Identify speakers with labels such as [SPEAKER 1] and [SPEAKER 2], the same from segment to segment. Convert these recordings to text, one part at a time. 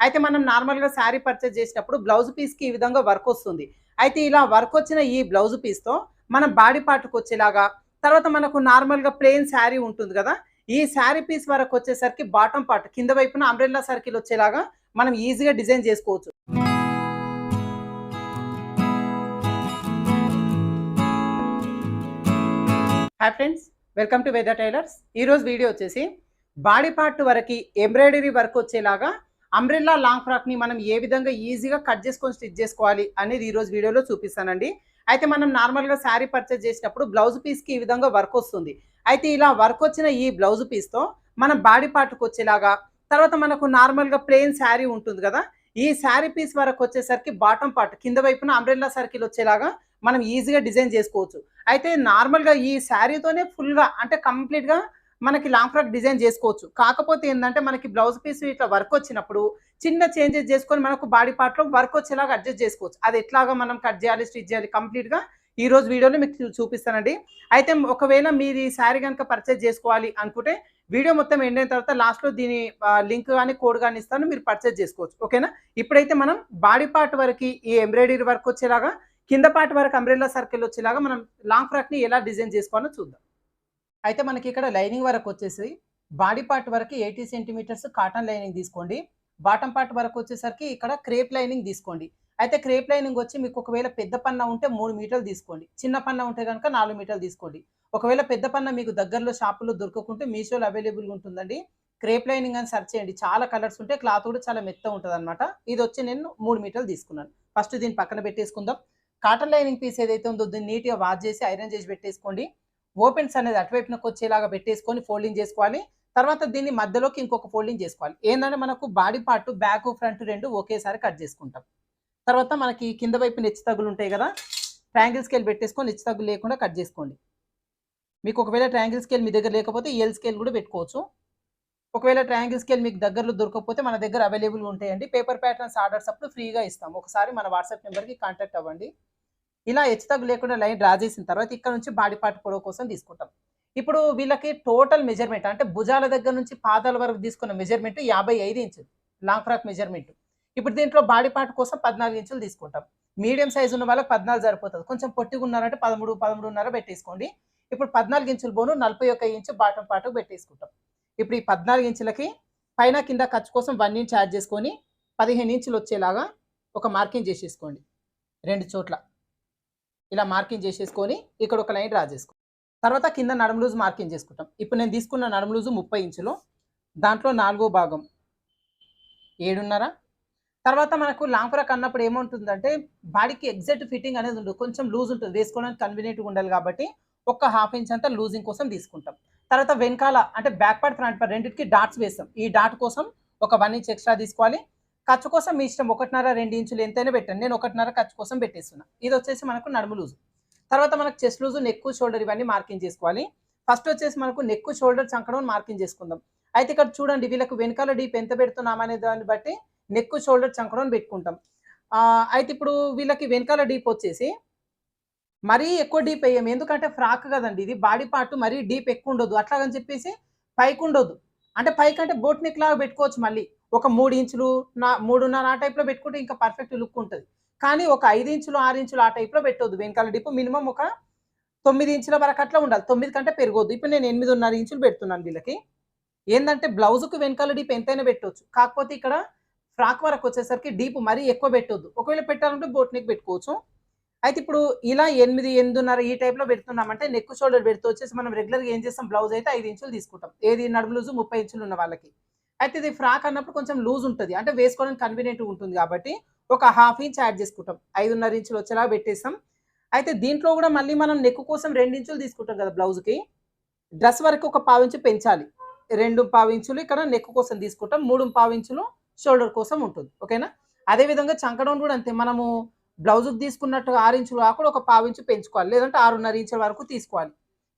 [SPEAKER 1] అయితే మనం నార్మల్‌గా శారీ పర్చేజ్ చేసేటప్పుడు బ్లౌజ్ పీస్‌కి ఈ విధంగా వర్క్ వస్తుంది. అయితే ఇలా వర్క్ వచ్చిన ఈ బ్లౌజ్ పీస్‌తో మన బాడీ పార్ట్‌కి వచ్చేలాగా, తర్వాత మనకు నార్మల్‌గా ప్లెయిన్ శారీ ఉంటుంది కదా! ఈ శారీ పీస్ వరకు వచ్చేసరికి బాటమ్ పార్ట్ కింద వైపున అంబ్రెల్లా సర్కిల్ వచ్చేలాగా మనం ఈజీగా డిజైన్ చేసుకోవచ్చు. హాయ్ ఫ్రెండ్స్, వెల్కమ్ టు వేద టైలర్స్. ఈరోజు వీడియో వచ్చేసి బాడీ పార్ట్ వరకు ఎంబ్రాయిడరీ వర్క్ వచ్చేలాగా అంబ్రెల్లా లాంగ్ ఫ్రాక్ని మనం ఏ విధంగా ఈజీగా కట్ చేసుకొని స్టిచ్ చేసుకోవాలి అనేది ఈరోజు వీడియోలో చూపిస్తానండి. అయితే మనం నార్మల్గా శారీ పర్చేజ్ చేసేటప్పుడు బ్లౌజ్ పీస్కి ఈ విధంగా వర్క్ వస్తుంది. అయితే ఇలా వర్క్ వచ్చిన ఈ బ్లౌజ్ పీస్తో మనం బాడీ పార్ట్కి వచ్చేలాగా, తర్వాత మనకు నార్మల్గా ప్లెయిన్ శారీ ఉంటుంది కదా, ఈ శారీ పీస్ వరకు వచ్చేసరికి బాటమ్ పార్ట్ కింద వైపున అంబ్రెల్లా సర్కిల్ వచ్చేలాగా మనం ఈజీగా డిజైన్ చేసుకోవచ్చు. అయితే నార్మల్‌గా ఈ శారీతోనే ఫుల్‌గా అంటే కంప్లీట్‌గా మనకి లాంగ్ ఫ్రాక్ డిజైన్ చేసుకోవచ్చు. కాకపోతే ఏందంటే మనకి బ్లౌజ్ పీస్ ఇట్లా వర్క్ వచ్చినప్పుడు చిన్న చేంజెస్ చేసుకొని మనకు బాడీ పార్ట్‌లో వర్క్ వచ్చేలాగా అడ్జస్ట్ చేసుకోవచ్చు. అది ఎట్లాగా మనం కట్ చేయాలి, స్టిచ్ చేయాలి కంప్లీట్‌గా ఈరోజు వీడియోలో మీకు చూపిస్తానండి. అయితే ఒకవేళ మీరు ఈ శారీ గనుక పర్చేజ్ చేసుకోవాలి అనుకుంటే వీడియో మొత్తం ఎండ్ అయిన తర్వాత లాస్ట్‌లో దీని లింక్ గాని, కోడ్ గాని ఇస్తాను. మీరు పర్చేజ్ చేసుకోవచ్చు. ఓకేనా? ఇప్పుడైతే మనం బాడీ పార్ట్ వరకి ఈ ఎంబ్రాయిడరీ వర్క్ వచ్చేలాగా, కింద పార్ట్ వరకు అంబ్రెల్లా సర్కిల్ వచ్చేలాగా మనం లాంగ్ ఫ్రాక్‌ని ఎలా డిజైన్ చేసుకోవాలో చూద్దాం. అయితే మనకి ఇక్కడ లైనింగ్ వరకు వచ్చేసి బాడీ పార్ట్ వరకు 80 సెంటీమీటర్స్ కాటన్ లైనింగ్ తీసుకోండి. బాటమ్ పార్ట్ వరకు వచ్చేసరికి ఇక్కడ క్రేప్ లైనింగ్ తీసుకోండి. అయితే క్రేప్ లైనింగ్ వచ్చి మీకు ఒకవేళ పెద్ద పన్నా ఉంటే 3 మీటర్లు తీసుకోండి. చిన్న పన్నా ఉంటే గనుక 4 మీటర్లు తీసుకోండి. ఒకవేళ పెద్ద పన్నా మీకు దగ్గరలో షాపులో దొరకకుంటే మీషోలో అవైలబుల్‌గా ఉంటుందండి. క్రేప్ లైనింగ్ అని సెర్చ్ చేయండి. చాలా కలర్స్ ఉంటాయి. క్లాత్ కూడా చాలా మెత్తగా ఉంటదనమాట. ఇదొచ్చి నేను 3 మీటర్లు తీసుకున్నాను. ఫస్ట్ దీన్ని పక్కన పెట్టేసుకుందాం. కాటన్ లైనింగ్ పీస్ ఏదైతే ఉందో దీన్ని నీట్‌గా వాష్ చేసి ఐరన్ చేసి పెట్టేసుకోండి. ఓపెన్స్ అనేది అటువైపునకు వచ్చేలాగా పెట్టేసుకొని ఫోల్డింగ్ చేసుకోవాలి. తర్వాత దీన్ని మధ్యలోకి ఇంకొక ఫోల్డింగ్ చేసుకోవాలి. ఏందంటే మనకు బాడీ పార్ట్ బ్యాక్, ఫ్రంట్ 2 ఒకేసారి కట్ చేసుకుంటాం. తర్వాత మనకి కింద వైపున హెచ్చు తగ్గులు ఉంటాయి కదా! ట్రయాంగిల్ స్కేల్ పెట్టేసుకొని హెచ్చు తగ్గులు లేకుండా కట్ చేసుకోండి. మీకు ఒకవేళ ట్రయాంగిల్ స్కేల్ మీ దగ్గర లేకపోతే ఎల్ స్కేల్ కూడా పెట్టుకోవచ్చు. ఒకవేళ ట్రయాంగిల్ స్కేల్ మీకు దగ్గరలో దొరకకపోతే మన దగ్గర అవైలబుల్‌గా ఉంటాయండి. పేపర్ ప్యాటర్న్స్ ఆర్డర్స్ అప్పుడు ఫ్రీగా ఇస్తాం. ఒకసారి మన వాట్సాప్ నెంబర్‌కి కాంటాక్ట్ అవ్వండి. ఇలా హెచ్చుతగ్గు లేకుండా లైన్ డ్రా చేసిన తర్వాత ఇక్కడ నుంచి బాడీ పార్ట్ పొడవు కోసం తీసుకుంటాం. ఇప్పుడు వీళ్ళకి టోటల్ మెజర్‌మెంట్ అంటే భుజాల దగ్గర నుంచి పాదాల వరకు తీసుకున్న మెజర్‌మెంట్ 55 ఇంచులు లాంగ్ ఫ్రాక్ మెజర్‌మెంట్. ఇప్పుడు దీంట్లో బాడీ పార్ట్ కోసం 14 ఇంచులు తీసుకుంటాం. మీడియం సైజ్ ఉన్న వాళ్ళకి 14 సరిపోతది. కొంచెం పొట్టిగా ఉన్నారంటే 13, 13.5 పెట్టేసుకోండి. ఇప్పుడు 14 ఇంచుల బోను 41 ఇంచు బాటమ్ పార్ట్‌కి పెట్టేసుకుంటాం. ఇప్పుడు ఈ 14 ఇంచులకి పైన కింద ఖర్చు కోసం 1 ఇంచ్ యాడ్ చేసుకొని 15 ఇంచులు వచ్చేలాగా ఒక మార్కింగ్ చేసేసుకోండి. 2 చోట్ల. ఇలా మార్కింగ్ చేసేసుకొని ఇక్కడ ఒక లైన్ డ్రా చేసుకో. తర్వాత కింద నడుము లూజ్ మార్కింగ్ చేసుకుంటాం. ఇప్పుడు నేను తీసుకున్న నడుము లూజు 30 ఇంచులు. దాంట్లో 4వ భాగం 7.5. తర్వాత మనకు లాంగ్ ఫ్రాక్ అన్నప్పుడు ఏముంటుందంటే బాడీకి ఎగ్జాక్ట్ ఫిట్టింగ్ అనేది ఉండదు. కొంచెం లూజ్ ఉంటుంది. వేసుకోవడానికి కన్వీనియంట్‌గా ఉండాలి కాబట్టి ఒక 1/2 ఇంచ్ అంతా లూజింగ్ కోసం తీసుకుంటాం. తర్వాత వెనకాల అంటే బ్యాక్ పార్ట్, ఫ్రంట్ పార్ట్ రెండిటికి డాట్స్ వేస్తాం. ఈ డాట్ కోసం ఒక 1 ఇంచ్ ఎక్స్ట్రా తీసుకోవాలి. ఖర్చు కోసం మీ ఇష్టం 1.5, 2 ఇంచులు ఎంతైనా పెట్టండి. నేను 1.5 ఖర్చు కోసం పెట్టేస్తున్నా. ఇది వచ్చేసి మనకు నడుము లూజు. తర్వాత మనకు చెస్ట్ లూజు, నెక్, షోల్డర్ ఇవన్నీ మార్కింగ్ చేసుకోవాలి. ఫస్ట్ వచ్చేసి మనకు నెక్, షోల్డర్, చంకడం మార్కింగ్ చేసుకుందాం. అయితే ఇక్కడ చూడండి వీళ్ళకి వెనకాల డీప్ ఎంత పెడుతున్నాం అనే దాన్ని బట్టి నెక్, షోల్డర్, చంకడం పెట్టుకుంటాం. అయితే ఇప్పుడు వీళ్ళకి వెనకాల డీప్ వచ్చేసి మరీ ఎక్కువ డీప్ వేయం. ఎందుకంటే ఫ్రాక్ కదండి ఇది. బాడీ పార్ట్ మరీ డీప్ ఎక్కువ ఉండొద్దు. అట్లాగని చెప్పేసి పైకి ఉండొద్దు. అంటే పైకంటే బోట్ నెక్ లాగా పెట్టుకోవచ్చు మళ్ళీ. ఒక 3 ఇంచులు 3.5 ఆ టైప్‌లో పెట్టుకుంటే ఇంకా పర్ఫెక్ట్ లుక్ ఉంటది. కానీ ఒక 5 ఇంచులు, 6 ఇంచులు ఆ టైప్‌లో పెట్టొద్దు వెనకాల డీప్. మినిమమ్ ఒక 9 ఇంచుల వరకు అట్లా ఉండాలి. 9 కంటే పెరగొద్దు. ఇప్పుడు నేను 8.5 ఇంచులు పెడుతున్నాను వీళ్ళకి. ఏందంటే బ్లౌజ్‌కి వెనకాల డీప్ ఎంతైనా పెట్టొచ్చు. కాకపోతే ఇక్కడ ఫ్రాక్ వరకు వచ్చేసరికి డీప్ మరీ ఎక్కువ పెట్టొద్దు. ఒకవేళ పెట్టాలంటే బోట్ నెక్ పెట్టుకోవచ్చు. అయితే ఇప్పుడు ఇలా 8, 8.5 ఈ టైప్‌లో పెడుతున్నామంటే నెక్, షోల్డర్ పెడుతూ వచ్చేసి మనం రెగ్యులర్‌గా ఏం చేస్తాం బ్లౌజ్ అయితే 5 ఇంచులు తీసుకుంటాం. ఏది నడుము లూజు 30 ఇంచులు ఉన్న వాళ్ళకి. అయితే ఇది ఫ్రాక్ అన్నప్పుడు కొంచెం లూజ్ ఉంటది. అంటే వేసుకోవడానికి కన్వీనియంట్‌గా ఉంటుంది కాబట్టి ఒక 1/2 ఇంచ్ యాడ్ చేసుకుంటాం. 5.5 ఇంచులు వచ్చేలాగా పెట్టేస్తాం. అయితే దీంట్లో కూడా మళ్ళీ మనం నెక్ కోసం 2 ఇంచులు తీసుకుంటాం కదా బ్లౌజ్‌కి. డ్రెస్ వరకు ఒక 1/2 ఇంచు పెంచాలి. 2.5 ఇంచులు ఇక్కడ నెక్ కోసం తీసుకుంటాం. 3.5 ఇంచులు షోల్డర్ కోసం ఉంటుంది. ఓకేనా? అదే విధంగా చంకడం కూడా అంతే. మనము బ్లౌజ్‌కి తీసుకున్నట్టుగా 6 ఇంచులు కాకుండా ఒక 1/2 ఇంచు పెంచుకోవాలి. లేదంటే 6.5 ఇంచుల వరకు తీసుకోవాలి.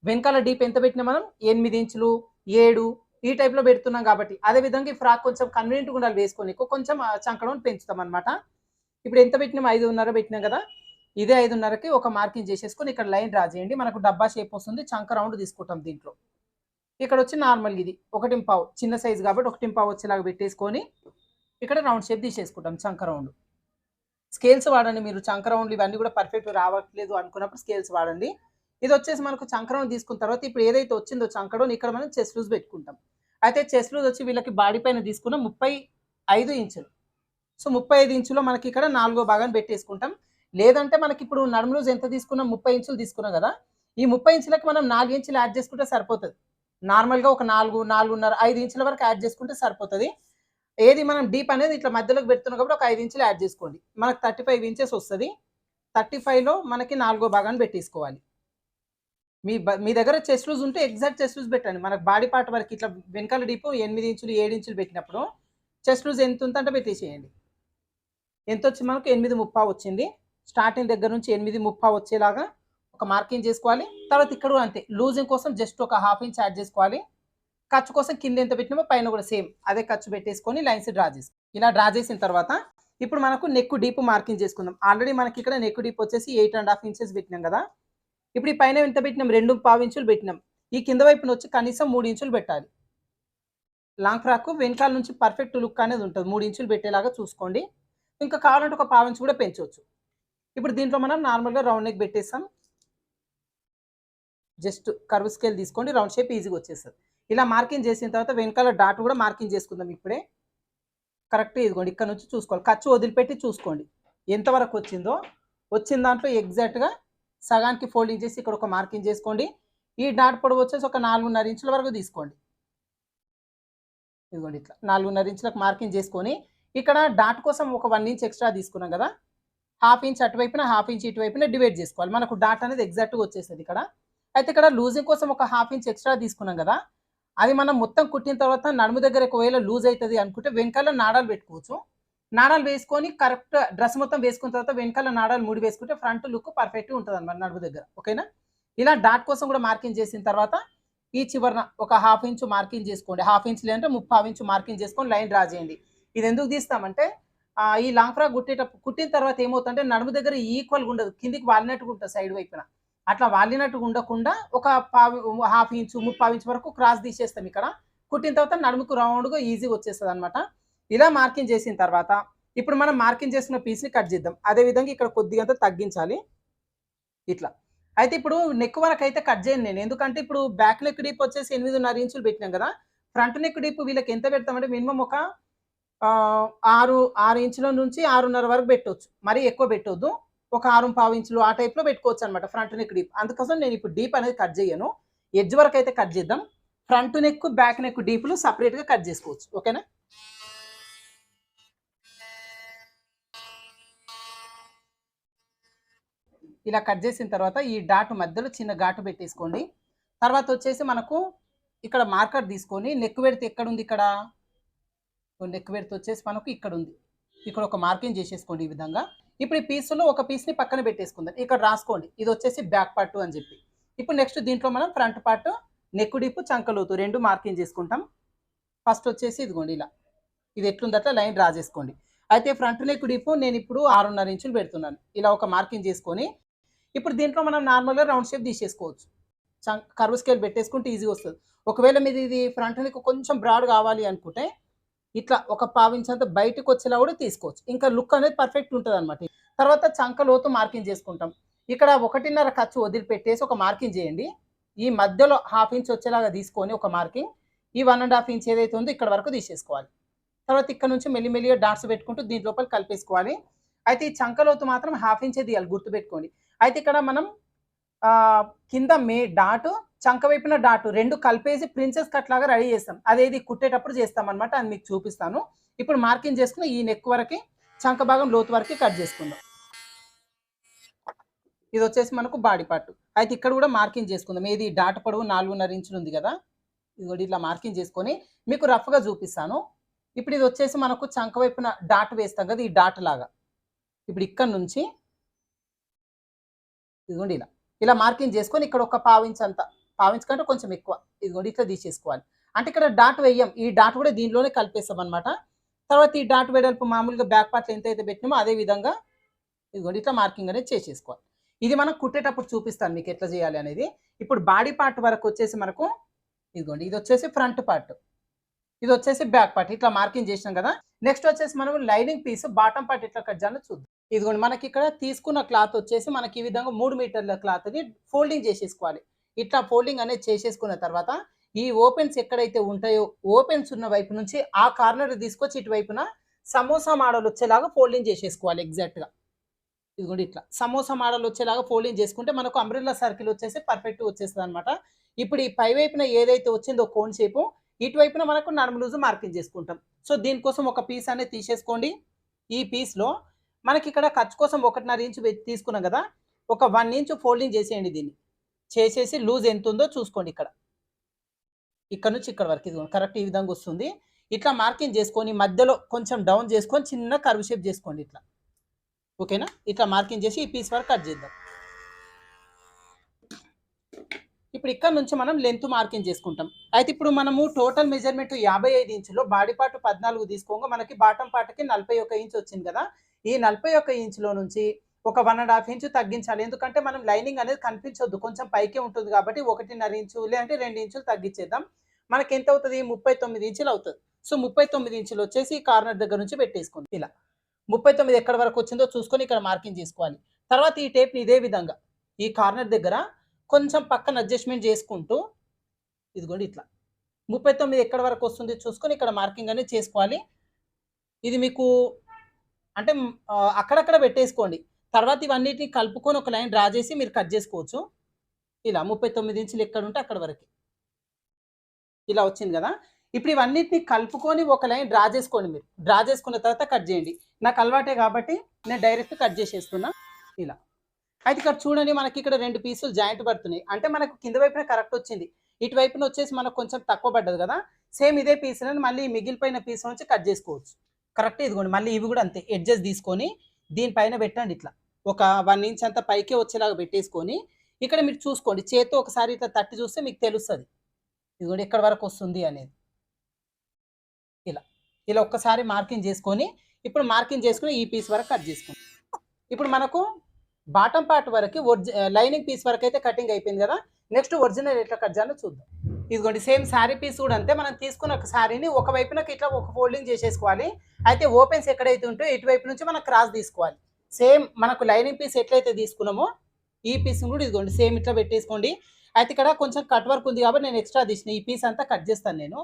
[SPEAKER 1] వెనకాల డీప్ ఎంత పెట్టినా మనం 8 ఇంచులు, 7 ఈ టైప్‌లో పెడుతున్నాం కాబట్టి. అదే విధంగా ఈ ఫ్రాక్ కొంచెం కన్వీనియంట్‌గా ఉండాలి వేసుకోనీకు. కొంచెం చంకడం పెంచుతామనమాట. ఇప్పుడు ఎంత పెట్టినాం 5.5 పెట్టినాం కదా! ఇదే 5.5కి ఒక మార్కింగ్ చేసేసుకొని ఇక్కడ లైన్ డ్రా చేయండి. మనకు డబ్బా షేప్ వస్తుంది. చంక రౌండ్ తీసుకుంటాం దీంట్లో. ఇక్కడొచ్చి నార్మల్‌గా ఇది 1.5 చిన్న సైజ్ కాబట్టి 1.5 వచ్చేలాగా పెట్టేసుకొని ఇక్కడ రౌండ్ షేప్ తీసేసుకుంటాం చంక రౌండ్. స్కేల్స్ వాడండి మీరు, చంక రౌండ్లు ఇవన్నీ కూడా పర్ఫెక్ట్ రావట్లేదు అనుకున్నప్పుడు స్కేల్స్ వాడండి. ఇది వచ్చేసి మనకు చంక రౌండ్ తీసుకున్న తర్వాత ఇప్పుడు ఏదైతే వచ్చిందో చంక రౌండ్ ఇక్కడ మనం చెస్ట్ లూజ్ పెట్టుకుంటాం. అయితే చెస్ట్ లూజ్ వచ్చి వీళ్ళకి బాడీ పైన తీసుకున్న 35 ఇంచులు. సో 35 ఇంచులో మనకి ఇక్కడ 4వ భాగాన్ని పెట్టేసుకుంటాం. లేదంటే మనకి ఇప్పుడు నడుము లూజ్ ఎంత తీసుకున్నాం, 30 ఇంచులు తీసుకున్నాం కదా, ఈ 30 ఇంచులకి మనం 4 ఇంచులు యాడ్ చేసుకుంటే సరిపోతుంది. నార్మల్గా ఒక 4, 4.5, 5 ఇంచుల వరకు యాడ్ చేసుకుంటే సరిపోతుంది. ఏది మనం డీప్ అనేది ఇట్లా మధ్యలోకి పెడుతున్నాం కాబట్టి ఒక 5 ఇంచులు యాడ్ చేసుకోండి. మనకు 35 ఇంచెస్ వస్తుంది. 35లో మనకి 4వ భాగాన్ని పెట్టేసుకోవాలి. మీ దగ్గర చెస్ట్ లూజ్ ఉంటే ఎగ్జాక్ట్ చెస్ట్ లూజ్ పెట్టండి. మనకు బాడీ పార్ట్ వరకు ఇట్లా వెనకాల డీప్ 8 ఇంచులు 7 ఇంచులు పెట్టినప్పుడు చెస్ట్ లూజ్ ఎంత ఉందంటే పెట్టేసేయండి. ఎంత వచ్చి మనకు 8.30 వచ్చింది. స్టార్టింగ్ దగ్గర నుంచి 8.30 వచ్చేలాగా ఒక మార్కింగ్ చేసుకోవాలి. తర్వాత ఇక్కడ కూడా అంతే, లూజింగ్ కోసం జస్ట్ ఒక 1/2 ఇంచ్ యాడ్ చేసుకోవాలి. ఖర్చు కోసం కింద ఎంత పెట్టినామో పైన కూడా సేమ్ అదే ఖర్చు పెట్టేసుకొని లైన్స్ డ్రా చేసుకో. ఇలా డ్రా చేసిన తర్వాత ఇప్పుడు మనకు నెక్ డీప్ మార్కింగ్ చేసుకుందాం. ఆల్రెడీ మనకి ఇక్కడ నెక్ డీప్ వచ్చేసి 8.5 ఇంచెస్ పెట్టినాం కదా. ఇప్పుడు ఈ పైన ఎంత పెట్టినాం, 2.5 ఇంచులు పెట్టినాం. ఈ కింద వైపున వచ్చి కనీసం 3 ఇంచులు పెట్టాలి. లాంగ్ ఫ్రాక్ వెనకాల నుంచి పర్ఫెక్ట్ లుక్ అనేది ఉంటుంది. 3 ఇంచులు పెట్టేలాగా చూసుకోండి. ఇంకా కావాలంటే ఒక 1/4 ఇంచు కూడా పెంచవచ్చు. ఇప్పుడు దీంట్లో మనం నార్మల్గా రౌండ్ నెక్ పెట్టేస్తాం. జస్ట్ కర్వ్ స్కేల్ తీసుకోండి, రౌండ్ షేప్ ఈజీగా వచ్చేస్తుంది. ఇలా మార్కింగ్ చేసిన తర్వాత వెనకాల డాట్ కూడా మార్కింగ్ చేసుకుందాం. ఇప్పుడే కరెక్ట్ ఇదిగోండి, ఇక్కడ నుంచి చూసుకోవాలి. ఖర్చు వదిలిపెట్టి చూసుకోండి ఎంతవరకు వచ్చిందో. వచ్చిన దాంట్లో ఎగ్జాక్ట్గా సగానికి ఫోల్డింగ్ చేసి ఇక్కడ ఒక మార్కింగ్ చేసుకోండి. ఈ డాట్ పొడవు వచ్చేసి ఒక 4.5 ఇంచుల వరకు తీసుకోండి. ఇదిగోండి ఇట్లా 4.5 ఇంచులకు మార్కింగ్ చేసుకొని ఇక్కడ డాట్ కోసం ఒక 1 ఇంచ్ ఎక్స్ట్రా తీసుకున్నాం కదా, 1/2 ఇంచ్ అటువైపున 1/2 ఇంచ్ ఇటువైపున డివైడ్ చేసుకోవాలి. మనకు డాట్ అనేది ఎగ్జాక్ట్గా వచ్చేస్తుంది ఇక్కడ. అయితే ఇక్కడ లూజింగ్ కోసం ఒక 1/2 ఇంచ్ ఎక్స్ట్రా తీసుకున్నాం కదా, అది మనం మొత్తం కుట్టిన తర్వాత నడుము దగ్గర ఒకవేళ లూజ్ అవుతుంది అనుకుంటే వెనకాల నాడాలు పెట్టుకోవచ్చు. నాడాలు వేసుకొని కరెక్ట్ డ్రెస్ మొత్తం వేసుకున్న తర్వాత వెనకాల నాడాలు ముడి వేసుకుంటే ఫ్రంట్ లుక్ పర్ఫెక్ట్గా ఉంటుంది అన్నమాట నడుము దగ్గర. ఓకేనా? ఇలా డాట్ కోసం కూడా మార్కింగ్ చేసిన తర్వాత ఈ చివరన ఒక 1/2 ఇంచు మార్కింగ్ చేసుకోండి. 1/2 ఇంచ్ లేదంటే 3/4 ఇంచు మార్కింగ్ చేసుకొని లైన్ డ్రా చేయండి. ఇది ఎందుకు తీస్తామంటే ఈ లాంగ్ ఫ్రాక్ కుట్టిన తర్వాత ఏమవుతుందంటే నడుము దగ్గర ఈక్వల్గా ఉండదు, కిందికి వాలినట్టుగా ఉంటుంది సైడ్ వైపున. అట్లా వాలినట్టుగా ఉండకుండా ఒక 1/2 ఇంచు 3/4 ఇంచు వరకు క్రాస్ తీసేస్తాం. ఇక్కడ కుట్టిన తర్వాత నడుముకు రౌండ్గా ఈజీగా వచ్చేస్తుంది అనమాట. ఇలా మార్కింగ్ చేసిన తర్వాత ఇప్పుడు మనం మార్కింగ్ చేసిన పీస్ని కట్ చేద్దాం. అదేవిధంగా ఇక్కడ కొద్దిగా తగ్గించాలి ఇట్లా. అయితే ఇప్పుడు నెక్ వరకు అయితే కట్ చేయను నేను, ఎందుకంటే ఇప్పుడు బ్యాక్ నెక్ డీప్ వచ్చేసి 8.5 ఇంచులు పెట్టినాం కదా. ఫ్రంట్ నెక్ డీప్ వీళ్ళకి ఎంత పెడతామంటే మినిమం ఒక 6 ఇంచుల నుంచి 6.5 వరకు పెట్టవచ్చు. మరీ ఎక్కువ పెట్టొద్దు, ఒక 6.5 ఇంచులు ఆ టైప్లో పెట్టుకోవచ్చు అనమాట ఫ్రంట్ నెక్ డీప్. అందుకోసం నేను ఇప్పుడు డీప్ అనేది కట్ చేయను, ఎడ్జ్ వరకు అయితే కట్ చేద్దాం. ఫ్రంట్ నెక్ బ్యాక్ నెక్ డీప్లు సపరేట్గా కట్ చేసుకోవచ్చు. ఓకేనా? ఇలా కట్ చేసిన తర్వాత ఈ డాట్ మధ్యలో చిన్న ఘాటు పెట్టేసుకోండి. తర్వాత వచ్చేసి మనకు ఇక్కడ మార్కర్ తీసుకొని నెక్ పెడితే ఎక్కడ ఉంది, ఇక్కడ నెక్ పెడితే వచ్చేసి మనకు ఇక్కడ ఉంది. ఇక్కడ ఒక మార్కింగ్ చేసేసుకోండి ఈ విధంగా. ఇప్పుడు ఈ పీస్లో ఒక పీస్ని పక్కన పెట్టేసుకుందాం. ఇక్కడ రాసుకోండి ఇది వచ్చేసి బ్యాక్ పార్ట్ అని చెప్పి. ఇప్పుడు నెక్స్ట్ దీంట్లో మనం ఫ్రంట్ పార్ట్ నెక్ డీప్ చంకలోతు 2 మార్కింగ్ చేసుకుంటాం. ఫస్ట్ వచ్చేసి ఇదిగోండి ఇలా, ఇది ఎట్లుందట్లా లైన్ డ్రా చేసుకోండి. అయితే ఫ్రంట్ నెక్ డీప్ నేను ఇప్పుడు 6.5 ఇంచులు పెడుతున్నాను. ఇలా ఒక మార్కింగ్ చేసుకొని ఇప్పుడు దీంట్లో మనం నార్మల్గా రౌండ్ షేప్ తీసేసుకోవచ్చు. కర్వ్ స్కేల్ పెట్టేసుకుంటే ఈజీగా వస్తుంది. ఒకవేళ మీది ఇది ఫ్రంట్ నెక్ కొంచెం బ్రాడ్ కావాలి అనుకుంటే ఇట్లా ఒక 1/4 ఇంచ్ అంతా బయటకు వచ్చేలా కూడా తీసుకోవచ్చు. ఇంకా లుక్ అనేది పర్ఫెక్ట్ ఉంటుంది అనమాట. తర్వాత చంక లోతు మార్కింగ్ చేసుకుంటాం. ఇక్కడ 1.5 ఖర్చు వదిలిపెట్టేసి ఒక మార్కింగ్ చేయండి. ఈ మధ్యలో 1/2 ఇంచ్ వచ్చేలాగా తీసుకొని ఒక మార్కింగ్, ఈ 1.5 ఇంచ్ ఏదైతే ఉందో ఇక్కడ వరకు తీసేసుకోవాలి. తర్వాత ఇక్కడ నుంచి మెల్లిమెల్లిగా డాట్స్ పెట్టుకుంటూ దీని లోపల కలిపేసుకోవాలి. అయితే ఈ చంక లోతు మాత్రం 1/2 ఇంచే తీయాలి, గుర్తుపెట్టుకోండి. అయితే ఇక్కడ మనం కింద డాట్ చంక వైపున డాట్ 2 కలిపేసి ప్రిన్సెస్ కట్ లాగా రెడీ చేస్తాం. అదేది కుట్టేటప్పుడు చేస్తాం అనమాట, అది మీకు చూపిస్తాను. ఇప్పుడు మార్కింగ్ చేసుకుని ఈ నెక్ వరకు చంక భాగం లోతు వరకు కట్ చేసుకుందాం. ఇది వచ్చేసి మనకు బాడీ పార్ట్. అయితే ఇక్కడ కూడా మార్కింగ్ చేసుకుందాం. ఏది డాట్ పొడవు 4.5 ఇంచులు ఉంది కదా, ఇది ఇట్లా మార్కింగ్ చేసుకొని మీకు రఫ్గా చూపిస్తాను. ఇప్పుడు ఇది వచ్చేసి మనకు చంక వైపున డాట్ వేస్తాం కదా, ఈ డాట్ లాగా ఇప్పుడు ఇక్కడ నుంచి ఇదిగోండి ఇలా మార్కింగ్ చేసుకొని ఇక్కడ ఒక 1/4 ఇంచ్ అంతా, 1/4 ఇంచ్ కంటే కొంచెం ఎక్కువ ఇదిగోండి ఇట్లా తీసేసుకోవాలి. అంటే ఇక్కడ డాట్ వేయం, ఈ డాట్ కూడా దీనిలోనే కలిపేస్తాం అనమాట. తర్వాత ఈ డాట్ వెడల్పు మామూలుగా బ్యాక్ పార్ట్లో ఎంత అయితే పెట్టినామో అదే విధంగా ఇదిగోండి ఇట్లా మార్కింగ్ అనేది చేసేసుకోవాలి. ఇది మనం కుట్టేటప్పుడు చూపిస్తాను మీకు ఎట్లా చేయాలి అనేది. ఇప్పుడు బాడీ పార్ట్ వరకు వచ్చేసి మనకు ఇదిగోండి ఇది వచ్చేసి ఫ్రంట్ పార్ట్, ఇది వచ్చేసి బ్యాక్ పార్ట్. ఇట్లా మార్కింగ్ చేసినాం కదా, నెక్స్ట్ వచ్చేసి మనం లైనింగ్ పీస్ బాటమ్ పార్ట్ ఎట్లా కట్ చేయాలో చూద్దాం. ఇదిగోండి మనకి ఇక్కడ తీసుకున్న క్లాత్ వచ్చేసి మనకి ఈ విధంగా 3 మీటర్ల క్లాత్ని ఫోల్డింగ్ చేసేసుకోవాలి. ఇట్లా ఫోల్డింగ్ అనేది చేసేసుకున్న తర్వాత ఈ ఓపెన్స్ ఎక్కడైతే ఉంటాయో ఓపెన్స్ ఉన్న వైపు నుంచి ఆ కార్నర్ తీసుకొచ్చి ఇటువైపున సమోసా మోడల్ వచ్చేలాగా ఫోల్డింగ్ చేసేసుకోవాలి ఎగ్జాక్ట్గా. ఇదిగోండి ఇట్లా సమోసా మోడల్ వచ్చేలాగా ఫోల్డింగ్ చేసుకుంటే మనకు అంబ్రెల్లా సర్కిల్ వచ్చేసి పర్ఫెక్ట్గా వచ్చేస్తుంది అనమాట. ఇప్పుడు ఈ పై వైపున ఏదైతే వచ్చిందో కోన్ షేపు ఇటువైపున మనకు నడుము లూజు మార్కింగ్ చేసుకుంటాం. సో దీనికోసం ఒక పీస్ అనేది తీసేసుకోండి. ఈ పీస్లో మనకి ఇక్కడ ఖర్చు కోసం 1.5 ఇంచు తీసుకున్నాం కదా, ఒక 1 ఇంచు ఫోల్డింగ్ చేసేయండి. దీన్ని చేసేసి లూజ్ ఎంత ఉందో చూసుకోండి. ఇక్కడ నుంచి ఇక్కడ వరకు ఇది కరెక్ట్ ఈ విధంగా వస్తుంది. ఇట్లా మార్కింగ్ చేసుకొని మధ్యలో కొంచెం డౌన్ చేసుకొని చిన్న కర్వ్ షేప్ చేసుకోండి ఇట్లా. ఓకేనా? ఇట్లా మార్కింగ్ చేసి ఈ పీస్ వరకు కట్ చేద్దాం. ఇప్పుడు ఇక్కడ నుంచి మనం లెంత్ మార్కింగ్ చేసుకుంటాం. అయితే ఇప్పుడు మనము టోటల్ మెజర్మెంట్ 55 ఇంచులో బాడీ పార్ట్ 14 తీసుకోగా మనకి బాటమ్ పార్ట్కి 41 ఇంచు వచ్చింది కదా. ఈ 41 ఇంచులో నుంచి ఒక 1.5 ఇంచు తగ్గించాలి. ఎందుకంటే మనం లైనింగ్ అనేది కనిపించొద్దు, కొంచెం పైకే ఉంటుంది కాబట్టి 1.5 ఇంచు లేదంటే 2 ఇంచులు తగ్గించేద్దాం. మనకి ఎంత అవుతుంది? 39 ఇంచులు అవుతుంది. సో 39 ఇంచులు వచ్చేసి కార్నర్ దగ్గర నుంచి పెట్టేసుకోండి. ఇలా 39 ఎక్కడ వరకు వచ్చిందో చూసుకొని ఇక్కడ మార్కింగ్ చేసుకోవాలి. తర్వాత ఈ టేప్ని ఇదే విధంగా ఈ కార్నర్ దగ్గర కొంచెం పక్కన అడ్జస్ట్మెంట్ చేసుకుంటూ ఇదిగోండి ఇట్లా 39 ఎక్కడ వరకు వస్తుంది చూసుకొని ఇక్కడ మార్కింగ్ అనేది చేసుకోవాలి. ఇది మీకు అంటే అక్కడక్కడ పెట్టేసుకోండి. తర్వాత ఇవన్నిటిని కలుపుకొని ఒక లైన్ డ్రా చేసి మీరు కట్ చేసుకోవచ్చు. ఇలా 39 ఇంచులు ఎక్కడ ఉంటే అక్కడ వరకు ఇలా వచ్చింది కదా. ఇప్పుడు ఇవన్నిటిని కలుపుకొని ఒక లైన్ డ్రా చేసుకోండి. మీరు డ్రా చేసుకున్న తర్వాత కట్ చేయండి. నాకు అలవాటే కాబట్టి నేను డైరెక్ట్ కట్ చేసేస్తున్నా ఇలా. అయితే ఇక్కడ చూడండి మనకి ఇక్కడ 2 పీసులు జాయింట్ పడుతున్నాయి. అంటే మనకు కింద వైపున కరెక్ట్ వచ్చింది, ఇటువైపున వచ్చేసి మనకు కొంచెం తక్కువ పడ్డది కదా. సేమ్ ఇదే పీసులను మళ్ళీ మిగిలిపోయిన పీస్ నుంచి కట్ చేసుకోవచ్చు. కరెక్ట్ ఇదిగోండి మళ్ళీ ఇవి కూడా అంతే ఎడ్జెస్ తీసుకొని దీనిపైన పెట్టండి. ఇట్లా ఒక 1 ఇంచ్ అంతా పైకే వచ్చేలాగా పెట్టేసుకొని ఇక్కడ మీరు చూసుకోండి, చేత్తో ఒకసారి ఇట్లా తట్టి చూస్తే మీకు తెలుస్తుంది ఇదిగోండి ఎక్కడ వరకు వస్తుంది అనేది. ఇలా ఇలా ఒక్కసారి మార్కింగ్ చేసుకొని ఇప్పుడు మార్కింగ్ చేసుకుని ఈ పీస్ వరకు కట్ చేసుకోండి. ఇప్పుడు మనకు బాటమ్ పార్ట్ వరకు లైనింగ్ పీస్ వరకు అయితే కటింగ్ అయిపోయింది కదా. నెక్స్ట్ ఒరిజినల్ ఎట్లా కట్ చేయాలో చూద్దాం. ఇదిగోండి సేమ్ శారీ పీస్ కూడా అంతే. మనం తీసుకున్న ఒక శారీని ఒక వైపునకి ఇట్లా ఒక ఫోల్డింగ్ చేసేసుకోవాలి. అయితే ఓపెన్స్ ఎక్కడైతే ఉంటే ఇటువైపు నుంచి మనం క్రాస్ తీసుకోవాలి. సేమ్ మనకు లైనింగ్ పీస్ ఎట్లయితే తీసుకున్నామో ఈ పీస్ కూడా ఇదిగోండి సేమ్ ఇట్లా పెట్టేసుకోండి. అయితే ఇక్కడ కొంచెం కట్ వర్క్ ఉంది కాబట్టి నేను ఎక్స్ట్రా తీసిన ఈ పీస్ అంతా కట్ చేస్తాను నేను.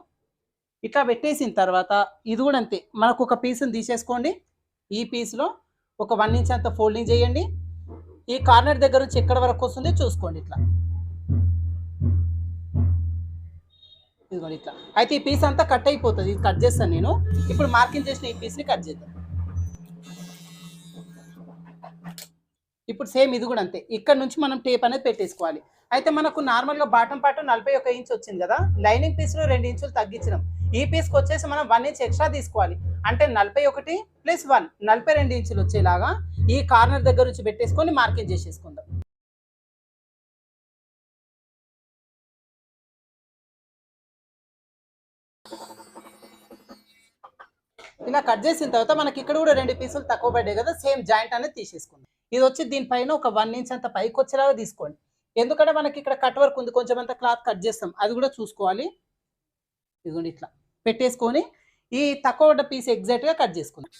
[SPEAKER 1] ఇట్లా పెట్టేసిన తర్వాత ఇది కూడా అంతే, మనకు ఒక పీస్ని తీసేసుకోండి. ఈ పీస్లో ఒక 1 ఇంచ్ అంతా ఫోల్డింగ్ చేయండి. ఈ కార్నర్ దగ్గర నుంచి ఎక్కడ వరకు వస్తుంది చూసుకోండి ఇట్లా. ఇదిగోండి ఇట్లా. అయితే ఈ పీస్ అంతా కట్ అయిపోతుంది, ఇది కట్ చేస్తాను నేను. ఇప్పుడు మార్కింగ్ చేసిన ఈ పీస్ని కట్ చేద్దాం. ఇప్పుడు సేమ్ ఇది కూడా అంతే, ఇక్కడ నుంచి మనం టేప్ అనేది పెట్టేసుకోవాలి. అయితే మనకు నార్మల్గా బాటమ్ పార్ట్ 41 ఇంచ్ వచ్చింది కదా, లైనింగ్ పీస్లో 2 ఇంచులు తగ్గించినాం. ఈ పీస్కి వచ్చేసి మనం 1 ఇంచ్ ఎక్స్ట్రా తీసుకోవాలి. అంటే 41 + 1 42 ఇంచులు వచ్చేలాగా ఈ కార్నర్ దగ్గర నుంచి పెట్టేసుకొని మార్కింగ్ చేసేసుకుందాం. ఇలా కట్ చేసిన తర్వాత మనకి ఇక్కడ కూడా 2 పీసులు తక్కువ పడ్డాయి కదా, సేమ్ జాయింట్ అనేది తీసేసుకుందాం. ఇది వచ్చి దీనిపైన ఒక 1 ఇంచ్ అంత పైకి వచ్చేలాగా తీసుకోండి. ఎందుకంటే మనకి ఇక్కడ కట్ వర్క్ ఉంది, కొంచెం అంత క్లాత్ కట్ చేస్తాం, అది కూడా చూసుకోవాలి. ఇదిగోండి ఇట్లా పెట్టేసుకొని ఈ తక్కువ పడ్డ పీస్ ఎగ్జాక్ట్గా కట్ చేసుకుందాం.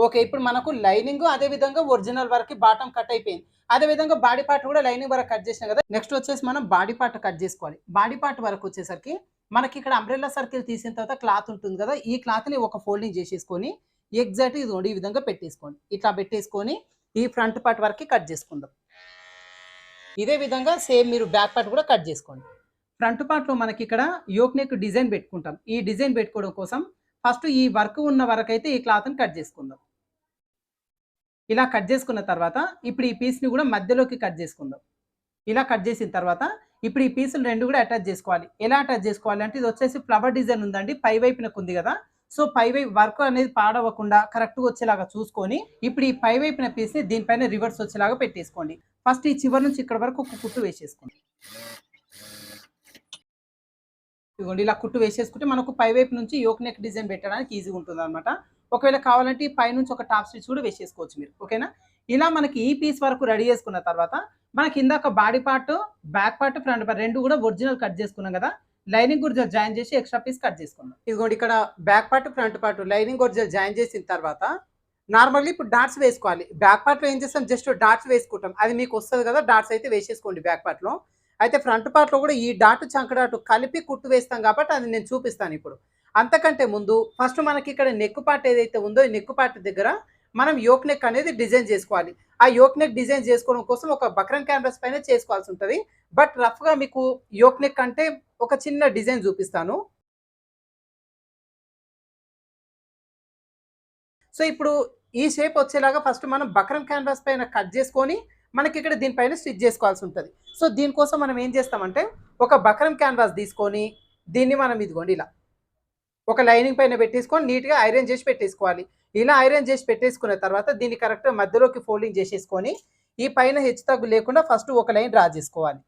[SPEAKER 1] ఓకే, ఇప్పుడు మనకు లైనింగ్ అదేవిధంగా ఒరిజినల్ వరకు బాటమ్ కట్ అయిపోయింది. అదేవిధంగా బాడీ పార్ట్ కూడా లైనింగ్ వరకు కట్ చేసినాం కదా. నెక్స్ట్ వచ్చేసి మనం బాడీ పార్ట్ కట్ చేసుకోవాలి. బాడీ పార్ట్ వరకు వచ్చేసరికి మనకి ఇక్కడ అంబ్రెల్లా సర్కిల్ తీసిన తర్వాత క్లాత్ ఉంటుంది కదా, ఈ క్లాత్ని ఒక ఫోల్డింగ్ చేసేసుకొని ఎగ్జాక్ట్ ఇదిగోండి ఈ విధంగా పెట్టేసుకోండి. ఇట్లా పెట్టేసుకొని ఈ ఫ్రంట్ పార్ట్ వరకు కట్ చేసుకుందాం. ఇదే విధంగా సేమ్ మీరు బ్యాక్ పార్ట్ కూడా కట్ చేసుకోండి. ఫ్రంట్ పార్ట్లో మనకి ఇక్కడ యోక్ నెక్ డిజైన్ పెట్టుకుంటాం. ఈ డిజైన్ పెట్టుకోవడం కోసం ఫస్ట్ ఈ వర్క్ ఉన్న వరకు అయితే ఈ క్లాత్ని కట్ చేసుకుందాం. ఇలా కట్ చేసుకున్న తర్వాత ఇప్పుడు ఈ పీస్ని కూడా మధ్యలోకి కట్ చేసుకుందాం. ఇలా కట్ చేసిన తర్వాత ఇప్పుడు ఈ పీసులు 2 కూడా అటాచ్ చేసుకోవాలి. ఎలా అటాచ్ చేసుకోవాలి అంటే ఇది వచ్చేసి ఫ్లవర్ డిజైన్ ఉందండి, పై వైపునకు ఉంది కదా. సో పై వైపు వర్క్ అనేది పాడవకుండా కరెక్ట్గా వచ్చేలాగా చూసుకొని ఇప్పుడు ఈ పై వైపున పీస్ని దీనిపైన రివర్స్ వచ్చేలాగా పెట్టేసుకోండి. ఫస్ట్ ఈ చివరి నుంచి ఇక్కడ వరకు ఒక కుట్టు వేసేసుకోండి. ఇదిగోండి ఇలా కుట్టు వేసేసుకుంటే మనకు పై వైపు నుంచి యోక్ నెక్ డిజైన్ పెట్టడానికి ఈజీగా ఉంటుంది అనమాట. ఒకవేళ కావాలంటే ఈ పైనుంచి ఒక టాప్ స్టిచ్ కూడా వేసేసుకోవచ్చు మీరు. ఓకేనా? ఇలా మనకి ఈ పీస్ వరకు రెడీ చేసుకున్న తర్వాత మనకి ఇందాక body part, back part, front part 2 కూడా ఒరిజినల్ కట్ చేసుకున్నాం కదా. లైనింగ్ గుర్జర్ జాయిన్ చేసి ఎక్స్ట్రా పీస్ కట్ చేసుకుందాం. ఇదిగోండి ఇక్కడ back part front part lining Gurjar join చేసిన తర్వాత నార్మల్లీ ఇప్పుడు డాట్స్ వేసుకోవాలి. బ్యాక్ పార్ట్లో ఏం చేస్తాం, జస్ట్ డాట్స్ వేసుకుంటాం. అది మీకు వస్తుంది కదా, డాట్స్ అయితే వేసేసుకోండి బ్యాక్ పార్ట్లో. అయితే ఫ్రంట్ పార్ట్లో కూడా ఈ డాట్ చంక డాట్ కలిపి కుట్టు వేస్తాం కాబట్టి అది నేను చూపిస్తాను ఇప్పుడు. అంతకంటే ముందు ఫస్ట్ మనకి ఇక్కడ నెక్ పార్ట్ ఏదైతే ఉందో ఈ నెక్ పార్ట్ దగ్గర మనం యోక్ నెక్ అనేది డిజైన్ చేసుకోవాలి. ఆ యోక్ నెక్ డిజైన్ చేసుకోవడం కోసం ఒక బక్రమ్ క్యాన్వాస్ పైన చేసుకోవాల్సి ఉంటుంది. బట్ రఫ్గా మీకు యోక్ నెక్ అంటే ఒక చిన్న డిజైన్ చూపిస్తాను. సో ఇప్పుడు ఈ షేప్ వచ్చేలాగా ఫస్ట్ మనం బక్రమ్ క్యాన్వాస్ పైన కట్ చేసుకొని మనకి ఇక్కడ దీనిపైన స్టిచ్ చేసుకోవాల్సి ఉంటుంది. సో దీనికోసం మనం ఏం చేస్తామంటే ఒక బక్రమ్ క్యాన్వాస్ తీసుకొని దీన్ని మనం ఇదిగోండి ఇలా ఒక లైనింగ్ పైన పెట్టేసుకొని నీట్గా ఐరన్ చేసి పెట్టేసుకోవాలి. ఇలా ఐరన్ చేసి పెట్టేసుకున్న తర్వాత దీన్ని కరెక్ట్గా మధ్యలోకి ఫోల్డింగ్ చేసేసుకొని ఈ పైన హెచ్చు తగ్గు లేకుండా ఫస్ట్ ఒక లైన్ డ్రా చేసుకోవాలి.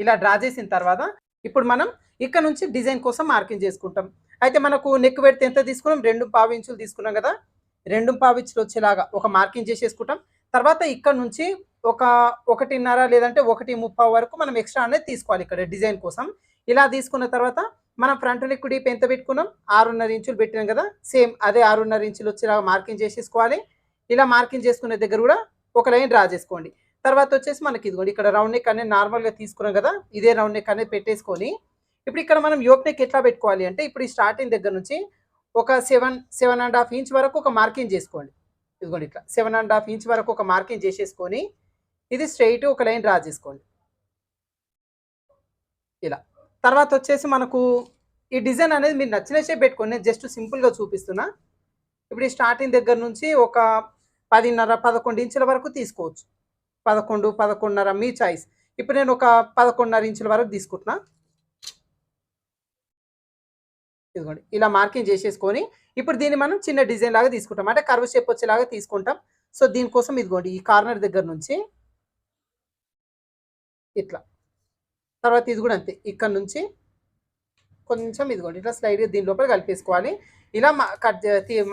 [SPEAKER 1] ఇలా డ్రా చేసిన తర్వాత ఇప్పుడు మనం ఇక్కడ నుంచి డిజైన్ కోసం మార్కింగ్ చేసుకుంటాం. అయితే మనకు నెక్ పెడితే ఎంత తీసుకున్నాం, 2.5 ఇంచులు తీసుకున్నాం కదా, 2.5 ఇంచులు వచ్చేలాగా ఒక మార్కింగ్ చేసేసుకుంటాం. తర్వాత ఇక్కడ నుంచి ఒక 1.5 లేదంటే 1.30 వరకు మనం ఎక్స్ట్రా అనేది తీసుకోవాలి ఇక్కడ డిజైన్ కోసం. ఇలా తీసుకున్న తర్వాత మనం ఫ్రంట్ నెక్ డీప్ ఎంత పెట్టుకున్నాం, 6.5 ఇంచులు పెట్టినాం కదా, సేమ్ అదే 6.5 ఇంచులు వచ్చేలాగా మార్కింగ్ చేసేసుకోవాలి. ఇలా మార్కింగ్ చేసుకునే దగ్గర కూడా ఒక లైన్ డ్రా చేసుకోండి. తర్వాత వచ్చేసి మనకి ఇదిగోండి ఇక్కడ రౌండ్ నెక్ అనేది నార్మల్గా తీసుకున్నాం కదా, ఇదే రౌండ్ నెక్ అనేది పెట్టేసుకొని ఇప్పుడు ఇక్కడ మనం యోక్ నెక్ ఎట్లా పెట్టుకోవాలి అంటే ఇప్పుడు ఈ స్టార్టింగ్ దగ్గర నుంచి ఒక 7.5 ఇంచ్ వరకు ఒక మార్కింగ్ చేసుకోండి. ఇదిగోండి ఇట్లా 7.5 ఇంచ్ వరకు ఒక మార్కింగ్ చేసేసుకొని ఇది స్ట్రైట్ ఒక లైన్ డ్రా చేసుకోండి ఇలా. తర్వాత వచ్చేసి మనకు ఈ డిజైన్ అనేది మీరు నచ్చిన షేప్ పెట్టుకోండి, నేను జస్ట్ సింపుల్గా చూపిస్తున్నా. ఇప్పుడు ఈ స్టార్టింగ్ దగ్గర నుంచి ఒక 10.5-11 ఇంచుల వరకు తీసుకోవచ్చు. 11-11.5 మీ చాయిస్. ఇప్పుడు నేను ఒక 11.5 ఇంచుల వరకు తీసుకుంటున్నా. ఇదిగోండి ఇలా మార్కింగ్ చేసేసుకొని ఇప్పుడు దీన్ని మనం చిన్న డిజైన్ లాగా తీసుకుంటాం, అంటే కర్వ్ షేప్ వచ్చేలాగా తీసుకుంటాం. సో దీనికోసం ఇదిగోండి ఈ కార్నర్ దగ్గర నుంచి ఇట్లా, తర్వాత ఇది కూడా అంతే, ఇక్కడ నుంచి కొంచెం ఇదిగోండి ఇట్లా స్లైడ్గా దీని లోపల కలిపేసుకోవాలి. ఇలా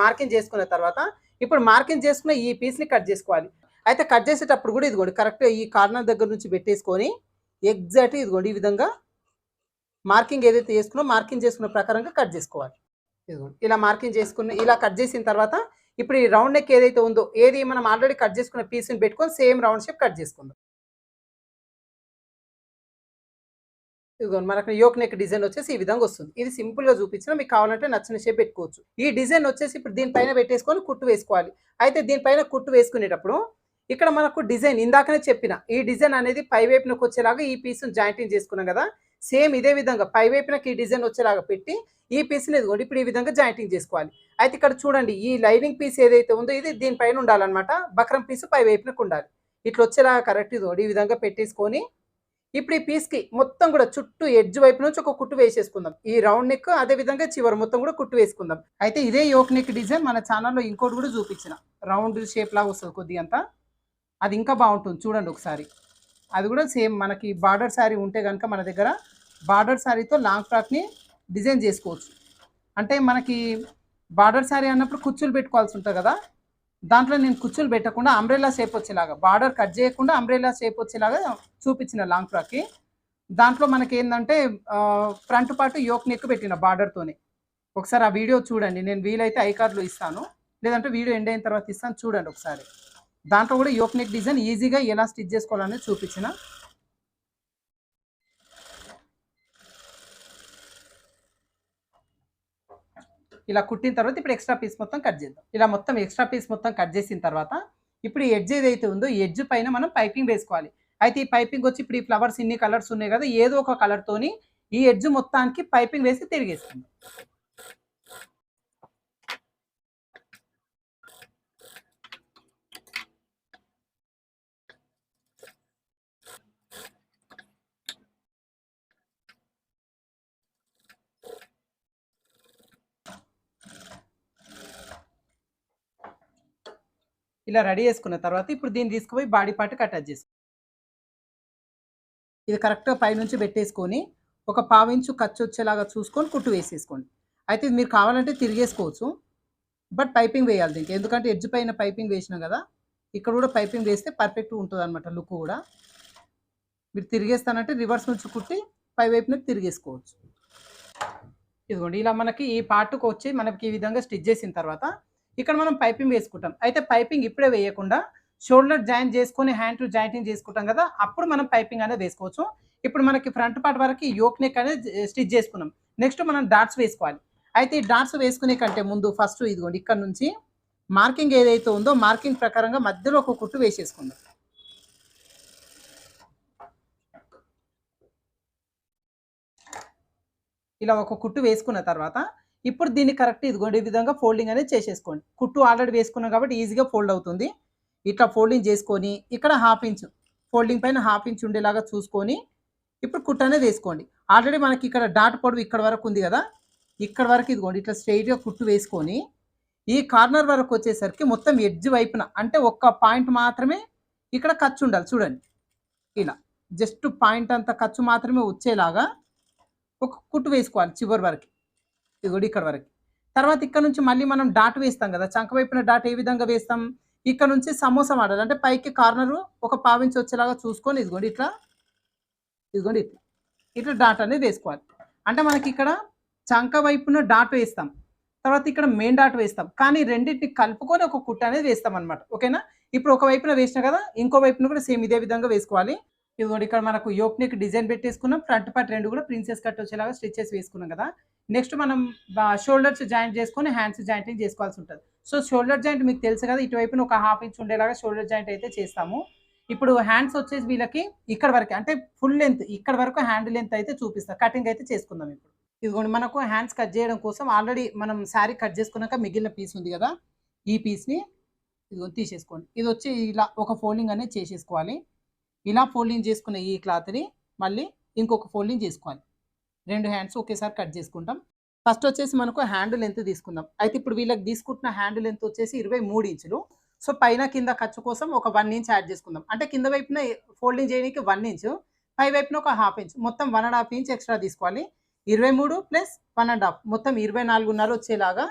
[SPEAKER 1] మార్కింగ్ చేసుకున్న తర్వాత ఇప్పుడు మార్కింగ్ చేసుకున్న ఈ పీస్ని కట్ చేసుకోవాలి. అయితే కట్ చేసేటప్పుడు కూడా ఇదిగోండి కరెక్ట్గా ఈ కార్నర్ దగ్గర నుంచి పెట్టేసుకొని ఎగ్జాక్ట్ ఇదిగోండి ఈ విధంగా మార్కింగ్ ఏదైతే చేసుకున్నా మార్కింగ్ చేసుకున్న ప్రకారంగా కట్ చేసుకోవాలి. ఇదిగోండి ఇలా మార్కింగ్ చేసుకుని ఇలా కట్ చేసిన తర్వాత ఇప్పుడు ఈ రౌండ్ నెక్ ఏదైతే ఉందో ఏది మనం ఆల్రెడీ కట్ చేసుకున్న పీస్ని పెట్టుకొని సేమ్ రౌండ్ షేప్ కట్ చేసుకుందాం. ఇదిగోండి మనకు యోక్ నెక్ డిజైన్ వచ్చేసి ఈ విధంగా వస్తుంది. ఇది సింపుల్గా చూపించిన, మీకు కావాలంటే నచ్చిన షేప్ పెట్టుకోవచ్చు. ఈ డిజైన్ వచ్చేసి ఇప్పుడు దీనిపైన పెట్టేసుకొని కుట్టు వేసుకోవాలి. అయితే దీనిపైన కుట్టు వేసుకునేటప్పుడు ఇక్కడ మనకు డిజైన్ ఇందాకనే చెప్పిన ఈ డిజైన్ అనేది పై వైపునకు వచ్చేలాగా ఈ పీస్ను జాయింటింగ్ చేసుకున్నాం కదా, సేమ్ ఇదే విధంగా పై వైపునకి ఈ డిజైన్ వచ్చేలాగా పెట్టి ఈ పీస్ని ఇదిగోండి ఇప్పుడు ఈ విధంగా జాయింటింగ్ చేసుకోవాలి. అయితే ఇక్కడ చూడండి ఈ లైనింగ్ పీస్ ఏదైతే ఉందో ఇది దీనిపైన ఉండాలన్నమాట, బక్రం పీస్ పై వైపునకు ఉండాలి. ఇట్లా వచ్చేలాగా కరెక్ట్ ఇదిగోండి ఈ విధంగా పెట్టేసుకొని ఇప్పుడు ఈ పీస్కి మొత్తం కూడా చుట్టూ ఎడ్జ్ వైపు నుంచి ఒక కుట్టు వేసేసుకుందాం. ఈ రౌండ్ నెక్ అదే విధంగా చివరి మొత్తం కూడా కుట్టు వేసుకుందాం. అయితే ఇదే యోక్ నెక్ డిజైన్ మన ఛానల్లో ఇంకోటి కూడా చూపించిన, రౌండ్ షేప్ లాగా వస్తుంది కొద్దిగా అంతా, అది ఇంకా బాగుంటుంది చూడండి ఒకసారి. అది కూడా సేమ్ మనకి బార్డర్ శారీ ఉంటే కనుక మన దగ్గర బార్డర్ శారీతో లాంగ్ ఫ్రాక్ని డిజైన్ చేసుకోవచ్చు. అంటే మనకి బార్డర్ శారీ అన్నప్పుడు కుచ్చులు పెట్టుకోవాల్సి ఉంటుంది కదా, దాంట్లో నేను కుచ్చులు పెట్టకుండా అంబ్రెల్లా షేప్ వచ్చేలాగా బార్డర్ కట్ చేయకుండా అంబ్రెల్లా షేప్ వచ్చేలాగా చూపించిన లాంగ్ ఫ్రాక్కి. దాంట్లో మనకి ఏంటంటే ఫ్రంట్ పార్ట్ యోక్ నెక్ పెట్టిన బార్డర్తోనే. ఒకసారి ఆ వీడియో చూడండి, నేను వీలైతే ఐకార్డ్లో ఇస్తాను, లేదంటే వీడియో ఎండ్ అయిన తర్వాత ఇస్తాను, చూడండి ఒకసారి. దాంట్లో కూడా యోక్ నెక్ డిజైన్ ఈజీగా ఎలా స్టిచ్ చేసుకోవాలనేది చూపించిన. ఇలా కుట్టిన తర్వాత ఇప్పుడు ఎక్స్ట్రా పీస్ మొత్తం కట్ చేద్దాం. ఇలా మొత్తం ఎక్స్ట్రా పీస్ మొత్తం కట్ చేసిన తర్వాత ఇప్పుడు ఈ ఎడ్జ్ ఏదైతే ఉందో ఈ ఎడ్జ్ పైన మనం పైపింగ్ వేసుకోవాలి. అయితే ఈ పైపింగ్ వచ్చి ఇప్పుడు ఈ ఫ్లవర్స్ ఇన్ని కలర్స్ ఉన్నాయి కదా, ఏదో ఒక కలర్తోని ఈ ఎడ్జ్ మొత్తానికి పైపింగ్ వేసి తిరిగేస్తుంది. ఇలా రెడీ చేసుకున్న తర్వాత ఇప్పుడు దీన్ని తీసుకుపోయి బాడీ పార్ట్ అటాచ్ చేసుకో. ఇది కరెక్ట్గా పైనుంచి పెట్టేసుకొని ఒక 1/4 ఇంచు ఖర్చు వచ్చేలాగా చూసుకొని కుట్టు వేసేసుకోండి. అయితే మీరు కావాలంటే తిరిగేసుకోవచ్చు, బట్ పైపింగ్ వేయాలి దీనికి, ఎందుకంటే ఎడ్జ్ పైన పైపింగ్ వేసినాం కదా, ఇక్కడ కూడా పైపింగ్ వేస్తే పర్ఫెక్ట్గా ఉంటుంది అనమాట లుక్ కూడా. మీరు తిరిగేస్తానంటే రివర్స్ నుంచి కుట్టి పై వైపునకి తిరిగేసుకోవచ్చు. ఇదిగోండి ఇలా మనకి ఈ పార్ట్‌కి వచ్చి మనకి ఈ విధంగా స్టిచ్ చేసిన తర్వాత ఇక్కడ మనం పైపింగ్ వేసుకుంటాం. అయితే పైపింగ్ ఇప్పుడే వేయకుండా షోల్డర్ జాయిన్ చేసుకొని హ్యాండ్ టు జాయింటింగ్ చేసుకుంటాం కదా! అప్పుడు మనం పైపింగ్ అనేది వేసుకోవచ్చు. ఇప్పుడు మనకి ఫ్రంట్ పార్ట్ వరకి యోక్ నెక్ అనేది స్టిచ్ చేసుకున్నాం. నెక్స్ట్ మనం డాట్స్ వేసుకోవాలి. అయితే ఈ డాట్స్ వేసుకునే కంటే ముందు ఫస్ట్ ఇదిగోండి ఇక్కడ నుంచి మార్కింగ్ ఏదైతే ఉందో మార్కింగ్ ప్రకారంగా మధ్యలో ఒక కుట్టు వేసేసుకుందాం. ఇలా ఒక కుట్టు వేసుకున్న తర్వాత ఇప్పుడు దీన్ని కరెక్ట్ ఇదిగోండి ఈ విధంగా ఫోల్డింగ్ అనేది చేసేసుకోండి. కుట్టు ఆల్రెడీ వేసుకున్నాం కాబట్టి ఈజీగా ఫోల్డ్ అవుతుంది. ఇట్లా ఫోల్డింగ్ చేసుకొని ఇక్కడ హాఫ్ ఇంచ్ ఫోల్డింగ్ పైన హాఫ్ ఇంచ్ ఉండేలాగా చూసుకొని ఇప్పుడు కుట్టు అనేది వేసుకోండి. ఆల్రెడీ మనకి ఇక్కడ డాట్ పొడవు ఇక్కడ వరకు ఉంది కదా! ఇక్కడ వరకు ఇదిగోండి ఇట్లా స్ట్రెయిట్‌గా కుట్టు వేసుకొని ఈ కార్నర్ వరకు వచ్చేసరికి మొత్తం ఎడ్జ్ వైపున అంటే ఒక్క పాయింట్ మాత్రమే ఇక్కడ ఖర్చు ఉండాలి చూడండి. ఇలా జస్ట్ పాయింట్ అంత ఖర్చు మాత్రమే వచ్చేలాగా ఒక కుట్టు వేసుకోవాలి చివరి వరకు. ఇదిగోండి ఇక్కడ వరకు. తర్వాత ఇక్కడ నుంచి మళ్ళీ మనం డాట్ వేస్తాం కదా! చంక వైపున డాట్ ఏ విధంగా వేస్తాం? ఇక్కడ నుంచి సమోసా మోడల్ అంటే పైకి కార్నరు ఒక పావించి వచ్చేలాగా చూసుకొని ఇదిగోండి ఇట్లా ఇదిగోండి ఇట్లా. ఇట్లా డాట్ అనేది వేసుకోవాలి. అంటే మనకి ఇక్కడ చంక వైపున డాట్ వేస్తాం. తర్వాత ఇక్కడ మెయిన్ డాట్ వేస్తాం. కానీ రెండిటిని కలుపుకొని ఒక కుట్టు అనేది వేస్తామనమాట. ఓకేనా? ఇప్పుడు ఒక వైపున వేసినా కదా! ఇంకో వైపున కూడా సేమ్ ఇదే విధంగా వేసుకోవాలి. ఇదిగోండి ఇక్కడ మనకు యోక్ నెక్ డిజైన్ పెట్టేసుకున్నాం. ఫ్రంట్ పార్ట్ 2 కూడా ప్రిన్సెస్ కట్ వచ్చేలాగా స్టిచెస్ వేసుకున్నాం కదా! నెక్స్ట్ మనం షోల్డర్స్ జాయింట్ చేసుకొని హ్యాండ్స్ జాయింటింగ్ చేసుకోవాల్సి ఉంటది. సో, షోల్డర్ జాయింట్ మీకు తెలుసు కదా! ఇటువైపున ఒక హాఫ్ ఇంచ్ ఉండేలాగా షోల్డర్ జాయింట్ అయితే చేస్తాము. ఇప్పుడు హ్యాండ్స్ వచ్చేసి వీళ్ళకి ఇక్కడ వరకే అంటే ఫుల్ లెంత్ ఇక్కడ వరకు హ్యాండ్ లెంత్ అయితే చూపిస్తా. కటింగ్ అయితే చేసుకుందాం ఇప్పుడు. ఇదిగోండి మనకు హ్యాండ్స్ కట్ చేయడం కోసం ఆల్రెడీ మనం శారీ కట్ చేసుకున్నాక మిగిలిన పీస్ ఉంది కదా! ఈ పీస్‌ని ఇదిగోండి తీసేసుకోండి. ఇదొచ్చి ఇలా ఒక ఫోల్డింగ్ అనేది చేసేసుకోవాలి. ఇలా ఫోల్డింగ్ చేసుకున్న ఈ క్లాత్‌ని మళ్ళీ ఇంకొక ఫోల్డింగ్ చేసుకోవాలి. 2 హ్యాండ్స్ ఒకేసారి కట్ చేసుకుంటాం. ఫస్ట్ వచ్చేసి మనకు హ్యాండ్ లెంత్ తీసుకుందాం. అయితే ఇప్పుడు వీళ్ళకి తీసుకుంటున్న హ్యాండ్ లెంత్ వచ్చేసి 23 ఇంచులు. సో, పైన కింద ఖర్చు కోసం ఒక 1 ఇంచ్ యాడ్ చేసుకుందాం. అంటే కింద వైపున ఫోల్డింగ్ చేయడానికి 1 ఇంచు, పై వైపున ఒక హాఫ్ ఇంచ్ మొత్తం 1 ½ ఇంచ్ ఎక్స్ట్రా తీసుకోవాలి. 23 ప్లస్ 1 ½ మొత్తం 24.5 వచ్చేలాగా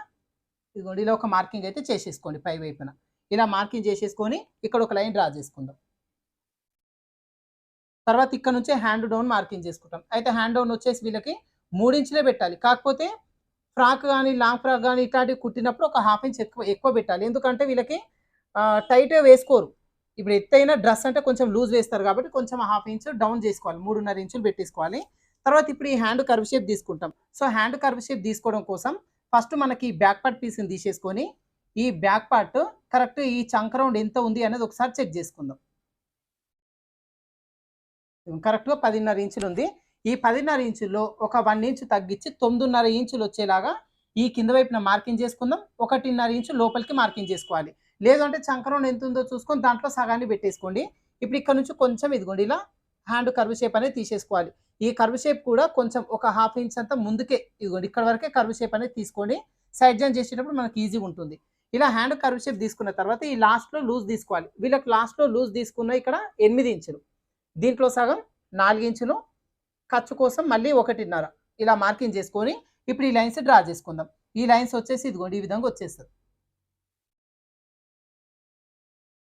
[SPEAKER 1] ఇదిగోండి ఇలా ఒక మార్కింగ్ అయితే చేసేసుకోండి పై వైపున. ఇలా మార్కింగ్ చేసేసుకొని ఇక్కడ ఒక లైన్ డ్రా చేసుకుందాం. తర్వాత ఇక్కడ నుంచే హ్యాండ్ డౌన్ మార్కింగ్ చేసుకుంటాం. అయితే హ్యాండ్ డౌన్ వచ్చేసి వీళ్ళకి 3 ఇంచులే పెట్టాలి. కాకపోతే ఫ్రాక్ గాని, లాంగ్ ఫ్రాక్ గాని ఇట్లాంటివి కుట్టినప్పుడు ఒక హాఫ్ ఇంచ్ ఎక్కువ పెట్టాలి. ఎందుకంటే వీళ్ళకి టైట్‌గా వేసుకోరు. ఇప్పుడు ఎత్తైన డ్రెస్ అంటే కొంచెం లూజ్ వేస్తారు కాబట్టి కొంచెం హాఫ్ ఇంచ్ డౌన్ చేసుకోవాలి. 3.5 ఇంచులు పెట్టేసుకోవాలి. తర్వాత ఇప్పుడు ఈ హ్యాండ్ కర్వ్ షేప్ తీసుకుంటాం. సో, హ్యాండ్ కర్వ్ షేప్ తీసుకోవడం కోసం ఫస్ట్ మనకి బ్యాక్ పార్ట్ పీస్‌ని తీసేసుకొని ఈ బ్యాక్ పార్ట్ కరెక్ట్ ఈ చంక రౌండ్ ఎంత ఉంది అనేది ఒకసారి చెక్ చేసుకుందాం. కరెక్ట్‌గా 10.5 ఇంచులు ఉంది. ఈ 10.5 ఇంచుల్లో ఒక 1 ఇంచ్ తగ్గించి 9.5 ఇంచులు వచ్చేలాగా ఈ కింద వైపున మార్కింగ్ చేసుకుందాం. 1.5 ఇంచు లోపలికి మార్కింగ్ చేసుకోవాలి. లేదు అంటే చంక రౌండ్ ఎంత ఉందో చూసుకొని దాంట్లో సగాన్ని పెట్టేసుకోండి. ఇప్పుడు ఇక్కడ నుంచి కొంచెం ఇదిగోండి ఇలా హ్యాండ్ కర్వ్ షేప్ అనేది తీసేసుకోవాలి. ఈ కర్వ్ షేప్ కూడా కొంచెం ఒక హాఫ్ ఇంచ్ అంతా ముందుకే ఇదిగోండి ఇక్కడ వరకే కర్వ్ షేప్ అనేది తీసుకోండి. సైడ్ జాయిన్ చేసేటప్పుడు మనకి ఈజీగా ఉంటుంది. ఇలా హ్యాండ్ కర్వ్ షేప్ తీసుకున్న తర్వాత ఈ లాస్ట్‌లో లూజ్ తీసుకోవాలి. వీళ్ళకి లాస్ట్‌లో లూజ్ తీసుకున్న ఇక్కడ 8 ఇంచులు. దీంట్లో సగం 4 ఇంచులు ఖర్చు కోసం మళ్ళీ 1.5 ఇలా మార్కింగ్ చేసుకొని ఇప్పుడు ఈ లైన్స్ డ్రా చేసుకుందాం. ఈ లైన్స్ వచ్చేసి ఇదిగోండి ఈ విధంగా వచ్చేస్తది.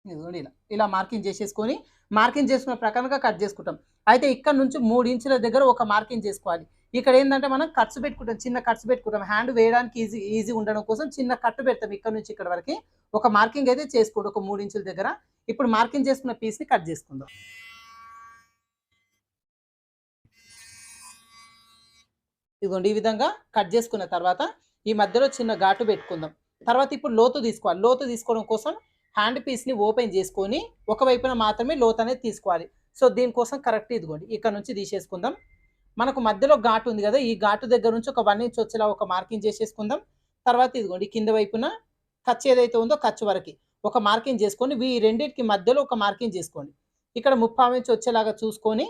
[SPEAKER 1] ఇదిగోండి ఇలా మార్కింగ్ చేసేసుకొని మార్కింగ్ చేసుకున్న ప్రకారంగా కట్ చేసుకుంటాం. అయితే ఇక్కడ నుంచి 3 ఇంచుల దగ్గర ఒక మార్కింగ్ చేసుకోవాలి. ఇక్కడ ఏందంటే మనం కట్స్ పెట్టుకుంటాం. చిన్న కట్స్ పెట్టుకుంటాం. హ్యాండ్ వేయడానికి ఈజీ ఉండడం కోసం చిన్న కట్ పెడతాం ఇక్కడ నుంచి ఇక్కడ వరకి. ఒక మార్కింగ్ అయితే చేసుకోండి ఒక 3 ఇంచుల దగ్గర. ఇప్పుడు మార్కింగ్ చేసుకున్న పీస్‌ని కట్ చేసుకుందాం. ఇదిగోండి ఈ విధంగా కట్ చేసుకున్న తర్వాత ఈ మధ్యలో చిన్న ఘాటు పెట్టుకుందాం. తర్వాత ఇప్పుడు లోతు తీసుకోవాలి. లోతు తీసుకోవడం కోసం హ్యాండ్ పీస్‌ని ఓపెన్ చేసుకొని ఒకవైపున మాత్రమే లోతు అనేది తీసుకోవాలి. సో, దీనికోసం కరెక్ట్ ఇదిగోండి ఇక్కడ నుంచి తీసేసుకుందాం. మనకు మధ్యలో ఘాటు ఉంది కదా! ఈ ఘాటు దగ్గర నుంచి ఒక 1 ఇంచ్ వచ్చేలా ఒక మార్కింగ్ చేసేసుకుందాం. తర్వాత ఇదిగోండి కింద వైపున ఖర్చు ఏదైతే ఉందో ఖర్చు వరకి ఒక మార్కింగ్ చేసుకొని ఈ రెండిటికి మధ్యలో ఒక మార్కింగ్ చేసుకోండి. ఇక్కడ 3/4 ఇంచ్ వచ్చేలాగా చూసుకొని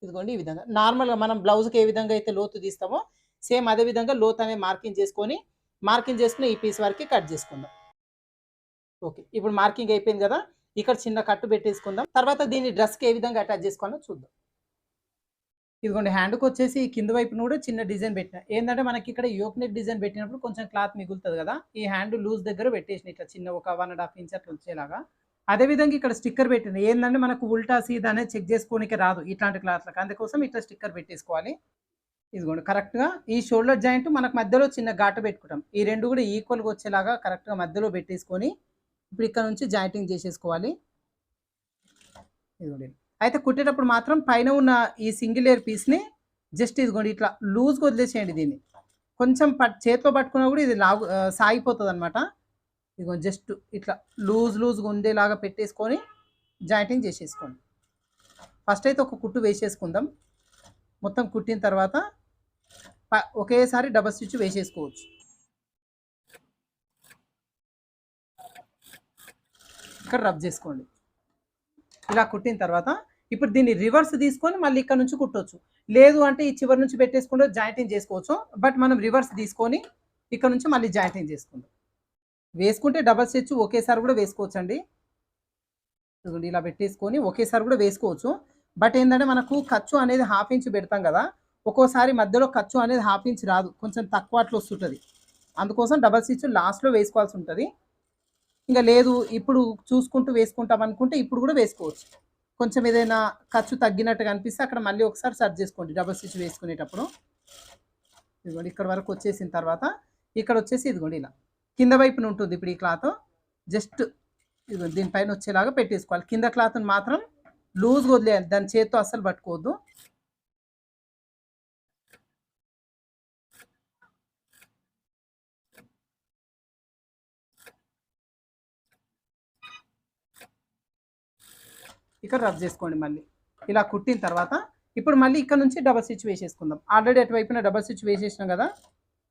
[SPEAKER 1] ఇదిగోండి ఈ విధంగా నార్మల్‌గా మనం బ్లౌజ్‌కి ఏ విధంగా అయితే లోతు తీస్తామో సేమ్ అదే విధంగా లోతు అనేది మార్కింగ్ చేసుకొని మార్కింగ్ చేసుకుని ఈ పీస్ వరకి కట్ చేసుకుందాం. ఓకే. ఇప్పుడు మార్కింగ్ అయిపోయింది కదా! ఇక్కడ చిన్న కట్టు పెట్టేసుకుందాం. తర్వాత దీన్ని డ్రెస్‌కి ఏ విధంగా అటాచ్ చేసుకోవాలో చూద్దాం. ఇదిగోండి హ్యాండ్‌కొచ్చేసి కింద వైపున కూడా చిన్న డిజైన్ పెట్టిన. ఏందంటే మనకి ఇక్కడ యోక్ నెక్ డిజైన్ పెట్టినప్పుడు కొంచెం క్లాత్ మిగులుతది కదా! ఈ హ్యాండ్ లూజ్ దగ్గర పెట్టేసిన ఇట్లా చిన్న ఒక 1 ½ ఇంచ్ అట్లా వచ్చేలాగా. అదే విధంగా ఇక్కడ స్టిక్కర్ పెట్టిన. ఏందంటే మనకు ఉల్టా సీదా అనేది చెక్ చేసుకోనికి రాదు ఇట్లాంటి క్లాత్‌లకి. అందుకోసం ఇట్లా స్టిక్కర్ పెట్టేసుకోవాలి. ఇదిగోండి కరెక్ట్‌గా ఈ షోల్డర్ జాయింట్ మనకు మధ్యలో చిన్న ఘాట పెట్టుకుంటాం. ఈ 2 కూడా ఈక్వల్‌గా వచ్చేలాగా కరెక్ట్‌గా మధ్యలో పెట్టేసుకొని, ఇప్పుడు ఇక్కడ నుంచి జాయింటింగ్ చేసేసుకోవాలి. ఇదిగోండి. అయితే కుట్టేటప్పుడు మాత్రం పైన ఉన్న ఈ సింగిల్ లేయర్ పీస్‌ని జస్ట్ ఇదిగోండి ఇట్లా లూజ్‌గా వదిలేసేయండి దీన్ని. కొంచెం చేత్తో పట్టుకున్నా కూడా ఇది సాగిపోతదనమాట. ఇదిగో జస్ట్ ఇట్లా లూజ్‌గా ఉండేలాగా పెట్టేసుకొని జాయింటింగ్ చేసేసుకోండి. ఫస్ట్ అయితే ఒక కుట్టు వేసేసుకుందాం. మొత్తం కుట్టిన తర్వాత ఒకేసారి డబల్ స్టిచ్ వేసేసుకోవచ్చు. ఇక్కడ రబ్ చేసుకోండి. ఇలా కుట్టిన తర్వాత ఇప్పుడు దీన్ని రివర్స్ తీసుకొని మళ్ళీ ఇక్కడ నుంచి కుట్టొచ్చు. లేదు అంటే ఈ చివరి నుంచి పెట్టేసుకుంటే జాయింటింగ్ చేసుకోవచ్చు. బట్ మనం రివర్స్ తీసుకొని ఇక్కడ నుంచి మళ్ళీ జాయింటింగ్ చేసుకుందాం. వేసుకుంటే డబల్ స్టిచ్ ఒకేసారి కూడా వేసుకోవచ్చండి. ఇలా పెట్టేసుకొని ఒకేసారి కూడా వేసుకోవచ్చు. బట్ ఏంటంటే మనకు ఖర్చు అనేది హాఫ్ ఇంచ్ పెడతాం కదా, ఒక్కోసారి మధ్యలో ఖర్చు అనేది హాఫ్ ఇంచ్ రాదు, కొంచెం తక్కువ అట్లా వస్తుంటుంది. అందుకోసం డబల్ స్టిచ్ లాస్ట్లో వేసుకోవాల్సి ఉంటుంది. ఇంకా లేదు ఇప్పుడు చూసుకుంటూ వేసుకుంటాం అనుకుంటే ఇప్పుడు కూడా వేసుకోవచ్చు. కొంచెం ఏదైనా ఖర్చు తగ్గినట్టుగా అనిపిస్తే అక్కడ మళ్ళీ ఒకసారి సర్చ్ చేసుకోండి డబల్ స్టిచ్ వేసుకునేటప్పుడు. ఇదిగోండి ఇక్కడ వరకు వచ్చేసిన తర్వాత ఇక్కడ వచ్చేసి ఇదిగోండి ఇలా కింద వైపున ఉంటుంది. ఇప్పుడు ఈ క్లాత్ జస్ట్ ఇదిగోండి దీనిపైన వచ్చేలాగా పెట్టేసుకోవాలి. కింద క్లాత్ని మాత్రం లూజ్గా వదిలేయాలి, దాని చేత్తో అస్సలు పట్టుకోవద్దు. ఇక్కడ రబ్ చేసుకోండి. మళ్ళీ ఇలా కుట్టిన తర్వాత ఇప్పుడు మళ్ళీ ఇక్కడ నుంచి డబల్ స్టిచ్ వేసేసుకుందాం. ఆల్రెడీ అటువైపున డబల్ స్టిచ్ వేసేసినాం కదా,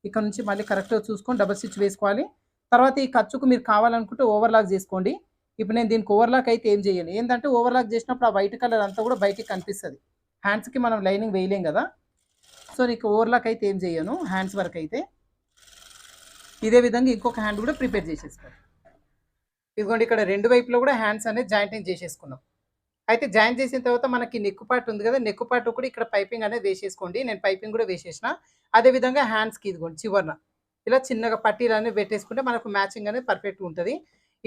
[SPEAKER 1] ఇక్కడ నుంచి మళ్ళీ కరెక్ట్గా చూసుకొని డబల్ స్టిచ్ వేసుకోవాలి. తర్వాత ఈ ఖర్చుకు మీరు కావాలనుకుంటే ఓవర్లాక్ చేసుకోండి. ఇప్పుడు నేను దీనికి ఓవర్లాక్ అయితే ఏం చేయను, ఏంటంటే ఓవర్లాక్ చేసినప్పుడు ఆ వైట్ కలర్ అంతా కూడా బయటికి కనిపిస్తుంది. హ్యాండ్స్కి మనం లైనింగ్ వేయలేం కదా, సో నీకు ఓవర్లాక్ అయితే ఏం చేయను. హ్యాండ్స్ వరకు అయితే ఇదే విధంగా ఇంకొక హ్యాండ్ కూడా ప్రిపేర్ చేసేసుకోండి. ఇదిగోండి ఇక్కడ రెండు వైపులో కూడా హ్యాండ్స్ అనేది జాయింటింగ్ చేసేసుకున్నాం. అయితే జాయిన్ చేసిన తర్వాత మనకి నెక్ పార్ట్ ఉంది కదా, నెక్ పార్ట్ కూడా ఇక్కడ పైపింగ్ అనేది వేసేసుకోండి. నేను పైపింగ్ కూడా వేసేసిన. అదేవిధంగా హ్యాండ్స్కి ఇదిగోండి చివరన ఇలా చిన్నగా పట్టీలు అనేవి పెట్టేసుకుంటే మనకు మ్యాచింగ్ అనేది పర్ఫెక్ట్గా ఉంటుంది.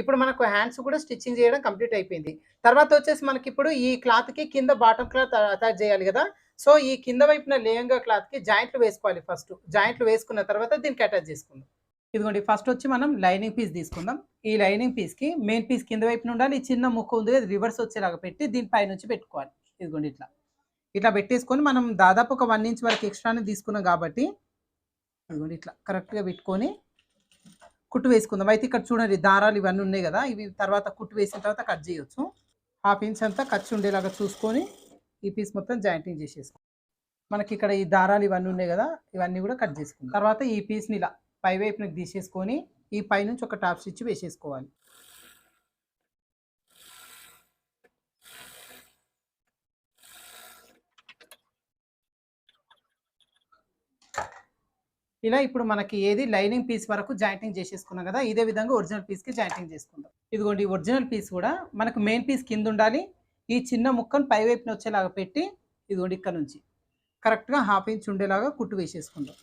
[SPEAKER 1] ఇప్పుడు మనకు హ్యాండ్స్ కూడా స్టిచ్చింగ్ చేయడం కంప్లీట్ అయిపోయింది. తర్వాత వచ్చేసి మనకి ఇప్పుడు ఈ క్లాత్కి కింద బాటమ్ క్లాత్ అటాచ్ చేయాలి కదా, సో ఈ కింద వైపున లేయంగా క్లాత్కి జాయింట్లు వేసుకోవాలి. ఫస్ట్ జాయింట్లు వేసుకున్న తర్వాత దీనికి అటాచ్ చేసుకుందాం. ఇదిగోండి ఫస్ట్ వచ్చి మనం లైనింగ్ పీస్ తీసుకుందాం. ఈ లైనింగ్ పీస్కి మెయిన్ పీస్ కింద వైపున ఉండాలి. ఈ చిన్న ముక్క ఉంది అది రివర్స్ వచ్చేలాగా పెట్టి దీనిపై నుంచి పెట్టుకోవాలి. ఇదిగోండి ఇట్లా ఇట్లా పెట్టేసుకొని మనం దాదాపు ఒక 1 ఇంచ్ వరకు ఎక్స్ట్రానే తీసుకున్నాం కాబట్టి ఇదిగోండి ఇట్లా కరెక్ట్గా పెట్టుకొని కుట్టు వేసుకుందాం. అయితే ఇక్కడ చూడండి దారాలు ఇవన్నీ ఉన్నాయి కదా, ఇవి తర్వాత కుట్టు వేసిన తర్వాత కట్ చేయొచ్చు. హాఫ్ ఇంచ్ అంతా ఖర్చు ఉండేలాగా చూసుకొని ఈ పీస్ మొత్తం జాయింటింగ్ చేసేసుకోండి. మనకి ఇక్కడ ఈ దారాలు ఇవన్నీ ఉన్నాయి కదా, ఇవన్నీ కూడా కట్ చేసుకుందాం. తర్వాత ఈ పీస్ని ఇలా పై వైపునకి తీసేసుకొని ఈ పైనుంచి ఒక టాప్ స్టిచ్ వేసేసుకోవాలి. ఇలా ఇప్పుడు మనకి ఏది లైనింగ్ పీస్ వరకు జాయింటింగ్ చేసేసుకున్నాం కదా, ఇదే విధంగా ఒరిజినల్ పీస్కి జాయింటింగ్ చేసుకుందాం. ఇదిగోండి ఒరిజినల్ పీస్ కూడా మనకు మెయిన్ పీస్ కింద ఉండాలి. ఈ చిన్న ముక్కను పై వైపున వచ్చేలాగా పెట్టి ఇదిగోండి ఇక్కడ నుంచి కరెక్ట్గా హాఫ్ ఇంచ్ ఉండేలాగా కుట్టు వేసేసుకుందాం.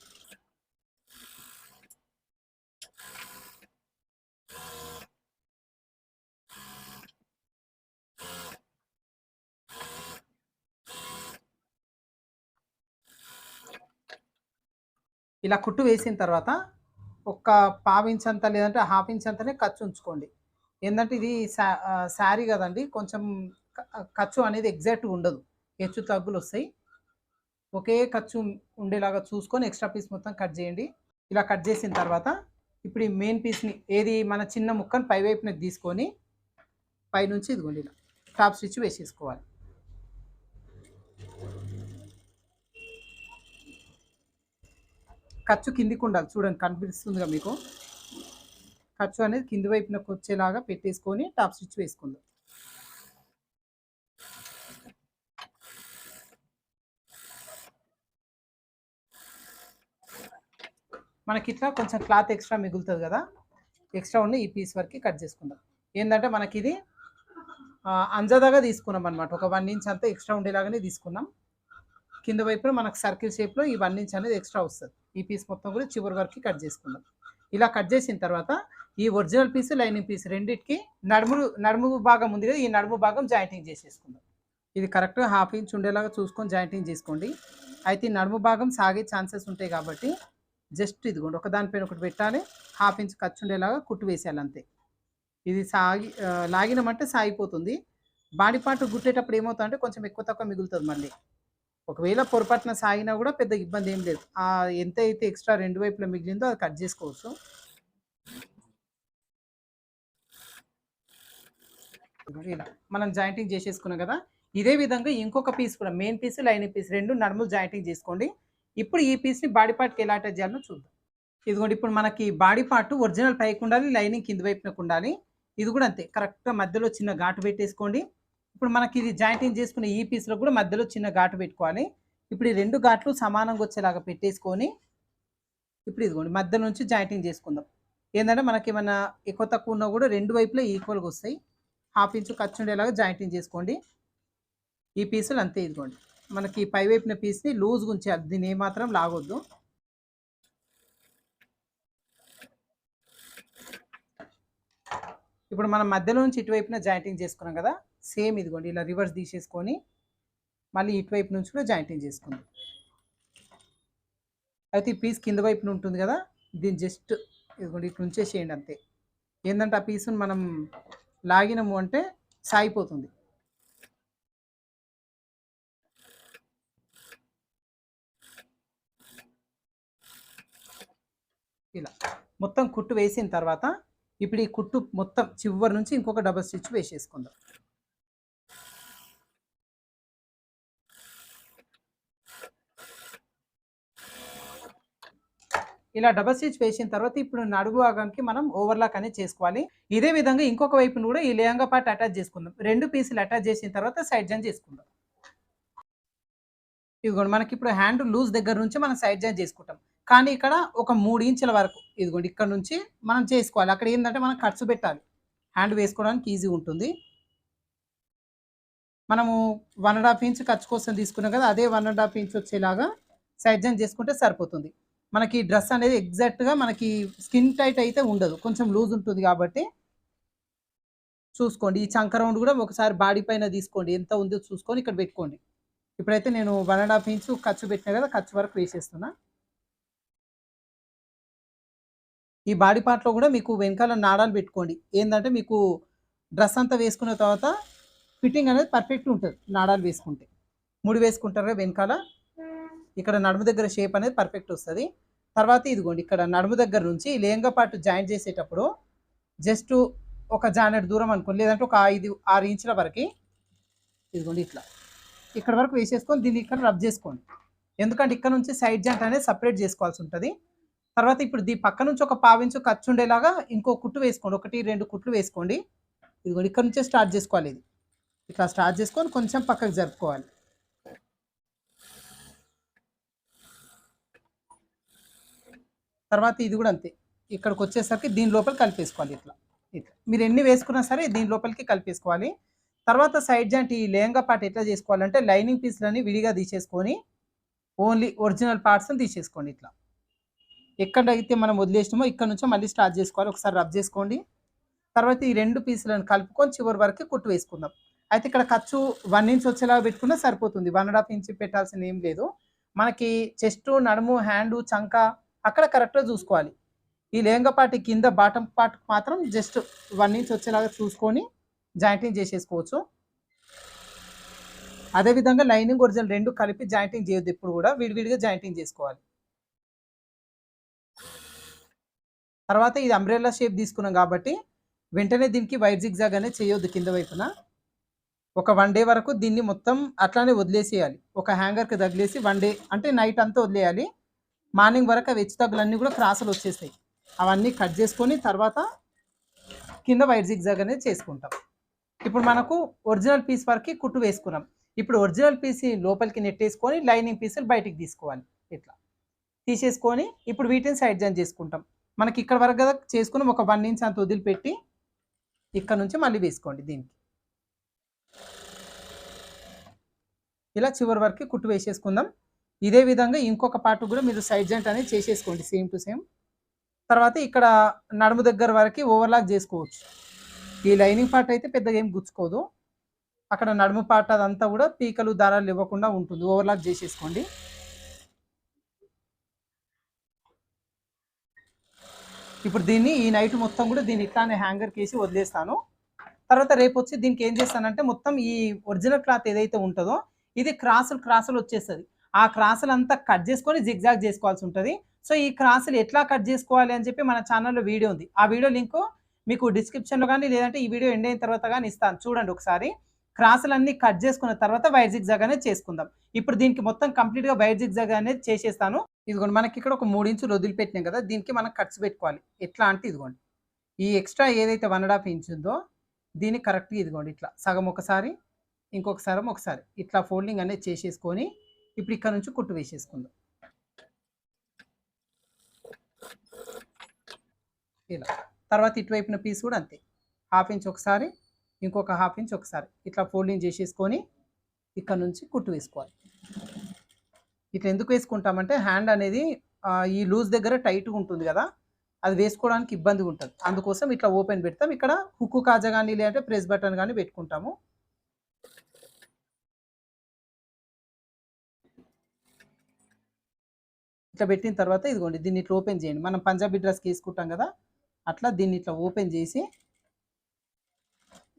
[SPEAKER 1] ఇలా కుట్టు వేసిన తర్వాత ఒక పావు ఇంచ్ అంతా లేదంటే హాఫ్ ఇంచ్ అంతనే ఖర్చు ఉంచుకోండి. ఏంటంటే ఇది శారీ కదండి, కొంచెం ఖర్చు అనేది ఎగ్జాక్ట్గా ఉండదు, హెచ్చు తగ్గులు వస్తాయి. ఒకే ఖర్చు ఉండేలాగా చూసుకొని ఎక్స్ట్రా పీస్ మొత్తం కట్ చేయండి. ఇలా కట్ చేసిన తర్వాత ఇప్పుడు ఈ మెయిన్ పీస్ని ఏది మన చిన్న ముక్కను పై వైపున తీసుకొని పైనుంచి ఇదిగోండి ఇలా టాప్ స్టిచ్ వేసేసుకోవాలి. ఖర్చు కిందికి ఉండాలి, చూడండి కనిపిస్తుందిగా మీకు. ఖర్చు అనేది కింది వైపునకు వచ్చేలాగా పెట్టేసుకొని టాప్ స్టిచ్ వేసుకుందాం. మనకి ఇట్లా కొంచెం క్లాత్ ఎక్స్ట్రా మిగులుతుంది కదా, ఎక్స్ట్రా ఉండి ఈ పీస్ వరకు కట్ చేసుకుందాం. ఏంటంటే మనకి ఇది అంజదాగా తీసుకున్నాం అనమాట, ఒక 1 ఇంచ్ అంతా ఎక్స్ట్రా ఉండేలాగానే తీసుకున్నాం. కింద వైపున మనకు సర్కిల్ షేప్లో ఈ 1 ఇంచ్ అనేది ఎక్స్ట్రా వస్తుంది. ఈ పీస్ మొత్తం కూడా చివరి వరకు కట్ చేసుకుందాం. ఇలా కట్ చేసిన తర్వాత ఈ ఒరిజినల్ పీస్ లైనింగ్ పీస్ రెండింటికి నడుము భాగం ఉంది కదా, ఈ నడుము భాగం జాయింటింగ్ చేసేసుకుందాం. ఇది కరెక్ట్‌గా హాఫ్ ఇంచ్ ఉండేలాగా చూసుకొని జాయింటింగ్ చేసుకోండి. అయితే ఈ నడుము భాగం సాగే ఛాన్సెస్ ఉంటాయి కాబట్టి జస్ట్ ఇదిగోండి ఒకదానిపైన ఒకటి పెట్టాలి. హాఫ్ ఇంచ్ ఖర్చు ఉండేలాగా కుట్టు వేసేయాలి అంతే. ఇది లాగినమంటే సాగిపోతుంది. బాడీ పార్ట్ గుట్టేటప్పుడు ఏమవుతుందంటే కొంచెం ఎక్కువ తక్కువ మిగులుతది మళ్ళీ. ఒకవేళ పొరపాటున సాగినా గూడా పెద్ద ఇబ్బంది ఏం లేదు. ఎంతైతే ఎక్స్‌ట్రా 2 వైపులా మిగిలిందో అది కట్ జేసుకోవచ్చు. ఇలా మనం జాయింటింగ్ జేసేసుకున్నాం గదా! ఇదే విధంగా ఇంకొక పీస్ కూడా మెయిన్ పీస్, లైనింగ్ పీస్ 2 నడుములు జాయింటింగ్ జేసుకోండి. ఇప్పుడు ఈ పీస్‌ని బాడీ పార్ట్‌కి ఎలా అటాచ్ జేయాలో చూద్దాం. ఇదిగోండి ఇప్పుడు మనకి బాడీ పార్ట్ ఒరిజినల్ పైకుండాలి, లైనింగ్ కింది వైపునకుండాలి. ఇది గూడా అంతే కరెక్ట్‌గా మధ్యలో చిన్న ఘాటు పెట్టేసుకోండి. ఇప్పుడు మనకి ఇది జాయింటింగ్ చేసుకునే ఈ పీస్‌లో గూడా మధ్యలో చిన్న ఘాటు పెట్టుకోవాలి. ఇప్పుడు ఈ 2 ఘాట్లు సమానంగా వచ్చేలాగా పెట్టేసుకొని, ఇప్పుడు ఇదిగోండి మధ్య నుంచి జాయింటింగ్ చేసుకుందాం. ఏందంటే మనకేమన్నా ఎక్కువ తక్కువ ఉన్నా గూడా 2 వైపులా ఈక్వల్‌గా వస్తాయి. హాఫ్ ఇంచు ఖర్చుండేలాగా జాయింటింగ్ చేసుకోండి. ఈ పీసులు అంతే ఇదిగోండి. మనకి పై వైపున పీస్‌ని లూజ్‌గా ఉంచాలి. దీన్ని ఏమాత్రం లాగొద్దు. ఇప్పుడు మనం మధ్యలో నుంచి ఇటువైపున జాయింటింగ్ చేసుకున్నాం కదా! సేమ్ ఇదిగోండి ఇలా రివర్స్ తీసేసుకొని, మళ్ళీ ఇటువైపు నుంచి కూడా జాయింటింగ్ చేసుకుందాం. అయితే ఈ పీస్ కింద వైపున ఉంటుంది కదా! దీన్ని జస్ట్ ఇదిగోండి ఇటు ఉంచేసేయండి అంతే. ఏందంటే ఆ పీస్‌ని మనం లాగినము అంటే సాగిపోతుంది. ఇలా. మొత్తం కుట్టు వేసిన తర్వాత, ఇప్పుడు ఈ కుట్టు మొత్తం చివరి నుంచి ఇంకొక డబుల్ స్టిచ్ వేసేసుకుందాం. ఇలా డబుల్ స్టిచ్ వేసిన తర్వాత ఇప్పుడు నడుము భాగానికి మనం ఓవర్‌లాక్ అనేది చేసుకోవాలి. ఇదే విధంగా ఇంకొక వైపున కూడా ఈ లెహంగా పార్ట్ అటాచ్ చేసుకుందాం. 2 పీసులు అటాచ్ చేసిన తర్వాత సైడ్ జాయిన్ చేసుకుందాం. ఇదిగోండి మనకిప్పుడు హ్యాండ్ లూజ్ దగ్గర నుంచి మనం సైడ్ జాయిన్ చేసుకుంటాం. కానీ ఇక్కడ ఒక 3 ఇంచుల వరకు ఇదిగోండి ఇక్కడ నుంచి మనం చేసుకోవాలి. అక్కడ ఏందంటే మనం ఖర్చు పెట్టాలి. హ్యాండ్ వేసుకోవడానికి ఈజీగా ఉంటుంది. మనము 1 ½ ఇంచ్ ఖర్చు కోసం తీసుకున్నాం కదా! అదే 1 ½ ఇంచ్ వచ్చేలాగా సైడ్ జాయిన్ చేసుకుంటే సరిపోతుంది. మనకి డ్రెస్ అనేది ఎగ్జాక్ట్‌గా మనకి స్కిన్ టైట్ అయితే ఉండదు. కొంచెం లూజ్ ఉంటుంది కాబట్టి చూసుకోండి. ఈ చంక రౌండ్ కూడా ఒకసారి బాడీ పైన తీసుకోండి. ఎంత ఉందో చూసుకొని ఇక్కడ పెట్టుకోండి. ఇప్పుడైతే నేను 1 ½ ఇంచ్ ఖర్చు పెట్టినా కదా! ఖర్చు వరకు వేసేస్తున్నా. ఈ బాడీ పార్ట్‌లో కూడా మీకు వెనకాల నాడాలు పెట్టుకోండి. ఏందంటే మీకు డ్రెస్ అంతా వేసుకున్న తర్వాత ఫిట్టింగ్ అనేది పర్ఫెక్ట్ ఉంటది. నాడాలు వేసుకుంటే. ముడి వేసుకుంటారు కదా వెనకాల. ఇక్కడ నడుము దగ్గర షేప్ అనేది పర్ఫెక్ట్ వస్తది. తర్వాత ఇదిగోండి ఇక్కడ నడుము దగ్గర నుంచి లెహంగా పార్ట్ జాయింట్ చేసేటప్పుడు జస్ట్ ఒక జానెడు దూరం అనుకోండి. లేదంటే ఒక 6 ఇంచుల వరకి ఇదిగోండి ఇట్లా. ఇక్కడ వరకు వేసేసుకొని దీన్ని ఇక్కడ రబ్ చేసుకోండి. ఎందుకంటే ఇక్కడ నుంచి సైడ్ జాయింట్ అనేది సెపరేట్ చేసుకోవాల్సి ఉంటది. తర్వాత ఇప్పుడు పక్క నుంచి ఒక పావించు ఖర్చు ఉండేలాగా ఇంకో కుట్టు వేసుకోండి. 1, 2 కుట్లు వేసుకోండి. ఇదిగోండి ఇక్కడ నుంచే స్టార్ట్ చేసుకోవాలి ఇది. ఇట్లా స్టార్ట్ చేసుకొని కొంచెం పక్కకు జరుపుకోవాలి. తర్వాత ఇది కూడా అంతే. ఇక్కడికొచ్చేసరికి దీని లోపల కలిపేసుకోవాలి ఇట్లా. ఇట్లా. మీరు ఎన్ని వేసుకున్నా సరే దీని లోపలికి కలిపేసుకోవాలి. తర్వాత సైడ్ జాయింట్ ఈ లెహంగా పార్ట్ ఎట్లా చేసుకోవాలంటే లైనింగ్ పీస్‌లన్నీ విడిగా తీసేసుకొని ఓన్లీ ఒరిజినల్ పార్ట్స్‌ని తీసేసుకోండి ఇట్లా. ఎక్కడైతే మనం వదిలేసినామో ఇక్కడ నుంచే మళ్ళీ స్టార్ట్ చేసుకోవాలి. ఒకసారి రబ్ చేసుకోండి. తర్వాత ఈ 2 పీసులను కలుపుకొని చివరి వరకు కుట్టు వేసుకుందాం. అయితే ఇక్కడ ఖర్చు 1 ఇంచ్ వచ్చేలాగా పెట్టుకున్నా సరిపోతుంది. 1 ½ ఇంచ్ పెట్టాల్సిన ఏం లేదు. మనకి చెస్టు, నడుము, హ్యాండు, చంక అక్కడ కరెక్ట్‌గా చూసుకోవాలి. ఈ లెహంగా పార్ట్ కింద బాటమ్ పార్ట్‌కి మాత్రం జస్ట్ 1 ఇంచ్ వచ్చేలాగా చూసుకొని జాయింటింగ్ చేసేసుకోవచ్చు. అదే విధంగా లైనింగ్, ఒరిజినల్ 2 కలిపి జాయింటింగ్ చేయొద్దు ఎప్పుడు కూడా. విడివిడిగా జాయింటింగ్ చేసుకోవాలి. తర్వాత ఇది అంబ్రెల్లా షేప్ తీసుకున్నాం కాబట్టి వెంటనే దీనికి వైట్ జిగ్‌జాగ్ అనేది చేయొద్దు కింద వైపున. ఒక 1 డే వరకు దీన్ని మొత్తం అట్లానే వదిలేసేయాలి. ఒక హ్యాంగర్‌కి తగిలేసి 1 డే అంటే నైట్ అంతా వదిలేయాలి. మార్నింగ్ వరకు అవి హెచ్చుతగ్గులన్నీ కూడా క్రాసులు వచ్చేస్తాయి. అవన్నీ కట్ చేసుకొని తర్వాత కింద వైట్ జిగ్‌జాగ్ అనేది చేసుకుంటాం. ఇప్పుడు మనకు ఒరిజినల్ పీస్ వరకి కుట్టు వేసుకున్నాం. ఇప్పుడు ఒరిజినల్ పీస్ లోపలికి నెట్టేసుకొని లైనింగ్ పీసులు బయటికి తీసుకోవాలి. ఇట్లా తీసేసుకొని ఇప్పుడు వీటిని సైడ్ జాయిన్ చేసుకుంటాం. మనకి ఇక్కడ వరకు కదా చేసుకున్నాం. ఒక 1 ఇంచ్ అంత వదిలిపెట్టి ఇక్కడ నుంచి మళ్ళీ వేసుకోండి దీనికి. ఇలా చివరి వరకు కుట్టు వేసేసుకుందాం. ఇదే విధంగా ఇంకొక పార్ట్ కూడా మీరు సైడ్ జాయింట్ అనేది చేసేసుకోండి సేమ్ టు సేమ్. తర్వాత ఇక్కడ నడుము దగ్గర వరకు ఓవర్లాక్ చేసుకోవచ్చు. ఈ లైనింగ్ పార్ట్ అయితే పెద్దగా ఏం గుచ్చుకోదు. అక్కడ నడుము పాట అదంతా కూడా పీకలు దారాలు ఇవ్వకుండా ఉంటుంది. ఓవర్లాక్ చేసేసుకోండి. ఇప్పుడు దీన్ని ఈ నైట్ మొత్తం కూడా దీన్ని ఇట్లానే హ్యాంగర్కి వేసి వదిలేస్తాను. తర్వాత రేపు వచ్చి దీనికి ఏం చేస్తానంటే మొత్తం ఈ ఒరిజినల్ క్లాత్ ఏదైతే ఉంటుందో ఇది క్రాసులు వచ్చేస్తుంది. ఆ క్రాసులు అంతా కట్ చేసుకొని జిగ్జాగ్ చేసుకోవాల్సి ఉంటుంది. సో ఈ క్రాసులు ఎట్లా కట్ చేసుకోవాలి అని చెప్పి మన ఛానల్లో వీడియో ఉంది. ఆ వీడియో లింక్ మీకు డిస్క్రిప్షన్లో కానీ లేదంటే ఈ వీడియో ఎండ్ అయిన తర్వాత కానీ ఇస్తాను, చూడండి ఒకసారి. క్రాసులన్నీ కట్ చేసుకున్న తర్వాత వైట్ జిగ్జాగ్ అనేది చేసుకుందాం. ఇప్పుడు దీనికి మొత్తం కంప్లీట్గా వైట్ జిగ్జాగ్ అనేది చేసేస్తాను. ఇదిగోండి మనకి ఇక్కడ ఒక 3 ఇంచులు వదిలిపెట్టినాం కదా, దీనికి మనం కట్స్ పెట్టుకోవాలి. ఎట్లా అంటే ఇదిగోండి ఈ ఎక్స్ట్రా ఏదైతే 1.5 ఇంచ్ ఉందో దీన్ని కరెక్ట్గా ఇదిగోండి ఇట్లా సగం ఒకసారి ఒకసారి ఇట్లా ఫోల్డింగ్ అనేది చేసేసుకొని ఇప్పుడు ఇక్కడ నుంచి కుట్టు వేసేసుకుందాం. ఇలా తర్వాత ఇటువైపున పీస్ కూడా అంతే, 1/2 ఇంచ్ ఒకసారి, ఇంకొక 1/2 ఇంచ్ ఒకసారి ఇట్లా ఫోల్డింగ్ చేసేసుకొని ఇక్కడ నుంచి కుట్టు వేసుకోవాలి. ఇట్లా ఎందుకు వేసుకుంటామంటే హ్యాండ్ అనేది ఈ లూజ్ దగ్గర టైట్గా ఉంటుంది కదా, అది వేసుకోవడానికి ఇబ్బందిగా ఉంటుంది. అందుకోసం ఇట్లా ఓపెన్ పెడతాం. ఇక్కడ హుక్కు కాజా కానీ లేదంటే ప్రెస్ బటన్ కానీ పెట్టుకుంటాము. ఇట్లా పెట్టిన తర్వాత ఇదిగోండి దీన్ని ఇట్లా ఓపెన్ చేయండి. మనం పంజాబీ డ్రెస్కి వేసుకుంటాం కదా, అట్లా దీన్ని ఇట్లా ఓపెన్ చేసి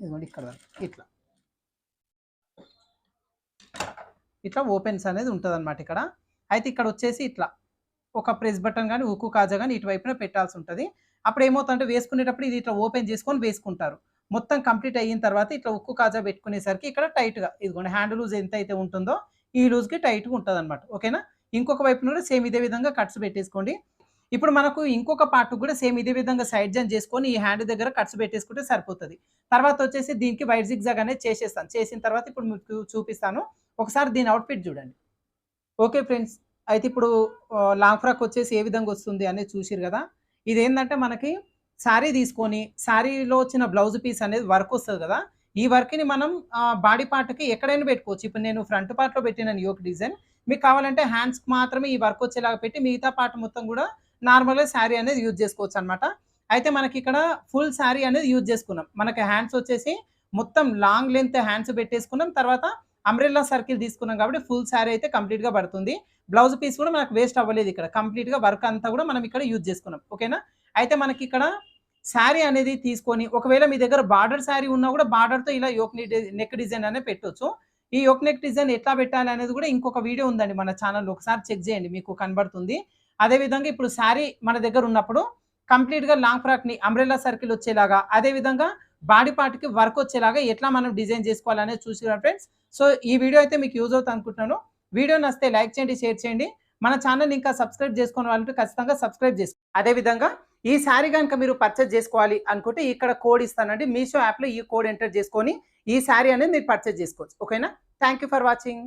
[SPEAKER 1] ఇదిగోండి ఇక్కడ ఇట్లా ఇట్లా ఓపెన్స్ అనేది ఉంటుంది అనమాట ఇక్కడ. అయితే ఇక్కడ వచ్చేసి ఇట్లా ఒక ప్రెస్ బటన్ కానీ హుక్కు కాజా కానీ ఇటువైపున పెట్టాల్సి ఉంటుంది. అప్పుడు ఏమవుతుందంటే వేసుకునేటప్పుడు ఇది ఇట్లా ఓపెన్ చేసుకొని వేసుకుంటారు. మొత్తం కంప్లీట్ అయిన తర్వాత ఇట్లా హుక్కు కాజా పెట్టుకునేసరికి ఇక్కడ టైట్గా ఇదిగోండి హ్యాండ్ లూజ్ ఎంత అయితే ఉంటుందో ఈ లూజ్కి టైట్గా ఉంటుంది అనమాట. ఓకేనా. ఇంకొక వైపున కూడా సేమ్ ఇదే విధంగా కట్స్ పెట్టేసుకోండి. ఇప్పుడు మనకు ఇంకొక పార్ట్ కూడా సేమ్ ఇదే విధంగా సైడ్ జాయిన్ చేసుకొని ఈ హ్యాండ్ దగ్గర కట్స్ పెట్టేసుకుంటే సరిపోతుంది. తర్వాత వచ్చేసి దీనికి వైట్ జిగ్జాగ్ అనేది చేసేస్తాను. చేసిన తర్వాత ఇప్పుడు మీకు చూపిస్తాను. ఒకసారి దీని అవుట్ఫిట్ చూడండి. ఓకే ఫ్రెండ్స్, అయితే ఇప్పుడు లాంగ్ ఫ్రాక్ వచ్చేసి ఏ విధంగా వస్తుంది అనేది చూసిరు కదా. ఇదేంటంటే మనకి శారీ తీసుకొని శారీలో వచ్చిన బ్లౌజ్ పీస్ అనేది వర్క్ వస్తుంది కదా, ఈ వర్క్ని మనం బాడీ పార్ట్కి ఎక్కడైనా పెట్టుకోవచ్చు. ఇప్పుడు నేను ఫ్రంట్ పార్ట్లో పెట్టిన యోక్ డిజైన్, మీకు కావాలంటే హ్యాండ్స్కి మాత్రమే ఈ వర్క్ వచ్చేలాగా పెట్టి మిగతా పార్ట్ మొత్తం కూడా నార్మల్గా శారీ అనేది యూజ్ చేసుకోవచ్చు అనమాట. అయితే మనకి ఇక్కడ ఫుల్ శారీ అనేది యూజ్ చేసుకున్నాం. మనకి హ్యాండ్స్ వచ్చేసి మొత్తం లాంగ్ లెంత్ హ్యాండ్స్ పెట్టేసుకున్నాం. తర్వాత అంబ్రెల్లా సర్కిల్ తీసుకున్నాం కాబట్టి ఫుల్ శారీ అయితే కంప్లీట్గా పడుతుంది. బ్లౌజ్ పీస్ కూడా మనకు వేస్ట్ అవ్వలేదు. ఇక్కడ కంప్లీట్గా వర్క్ అంతా కూడా మనం ఇక్కడ యూజ్ చేసుకున్నాం. ఓకేనా. అయితే మనకి ఇక్కడ శారీ అనేది తీసుకొని ఒకవేళ మీ దగ్గర బార్డర్ శారీ ఉన్నా కూడా బార్డర్తో ఇలా యోక్ నెక్ డిజైన్ అనేది పెట్టవచ్చు. ఈ యోక్ నెక్ డిజైన్ ఎట్లా పెట్టాలి అనేది కూడా ఇంకొక వీడియో ఉందండి మన ఛానల్లో, ఒకసారి చెక్ చేయండి మీకు కనబడుతుంది. అదేవిధంగా ఇప్పుడు శారీ మన దగ్గర ఉన్నప్పుడు కంప్లీట్గా లాంగ్ ఫ్రాక్ని అంబ్రెల్లా సర్కిల్ వచ్చేలాగా అదేవిధంగా బాడీ పార్ట్కి వర్క్ వచ్చేలాగా ఎట్లా మనం డిజైన్ చేసుకోవాలనేది చూసిరా ఫ్రెండ్స్. సో ఈ వీడియో అయితే మీకు యూజ్ అవుతుంది అనుకుంటున్నాను. వీడియో నచ్చితే లైక్ చేయండి, షేర్ చేయండి. మన ఛానల్ ఇంకా సబ్స్క్రైబ్ చేసుకునే వాళ్ళంటే ఖచ్చితంగా సబ్స్క్రైబ్ చేసుకోండి. అదేవిధంగా ఈ శారీ కనుక మీరు పర్చేజ్ చేసుకోవాలి అనుకుంటే ఇక్కడ కోడ్ ఇస్తానండి. మీషో యాప్లో ఈ కోడ్ ఎంటర్ చేసుకొని ఈ శారీ అనేది మీరు పర్చేజ్ చేసుకోవచ్చు. ఓకేనా. Thank you for watching.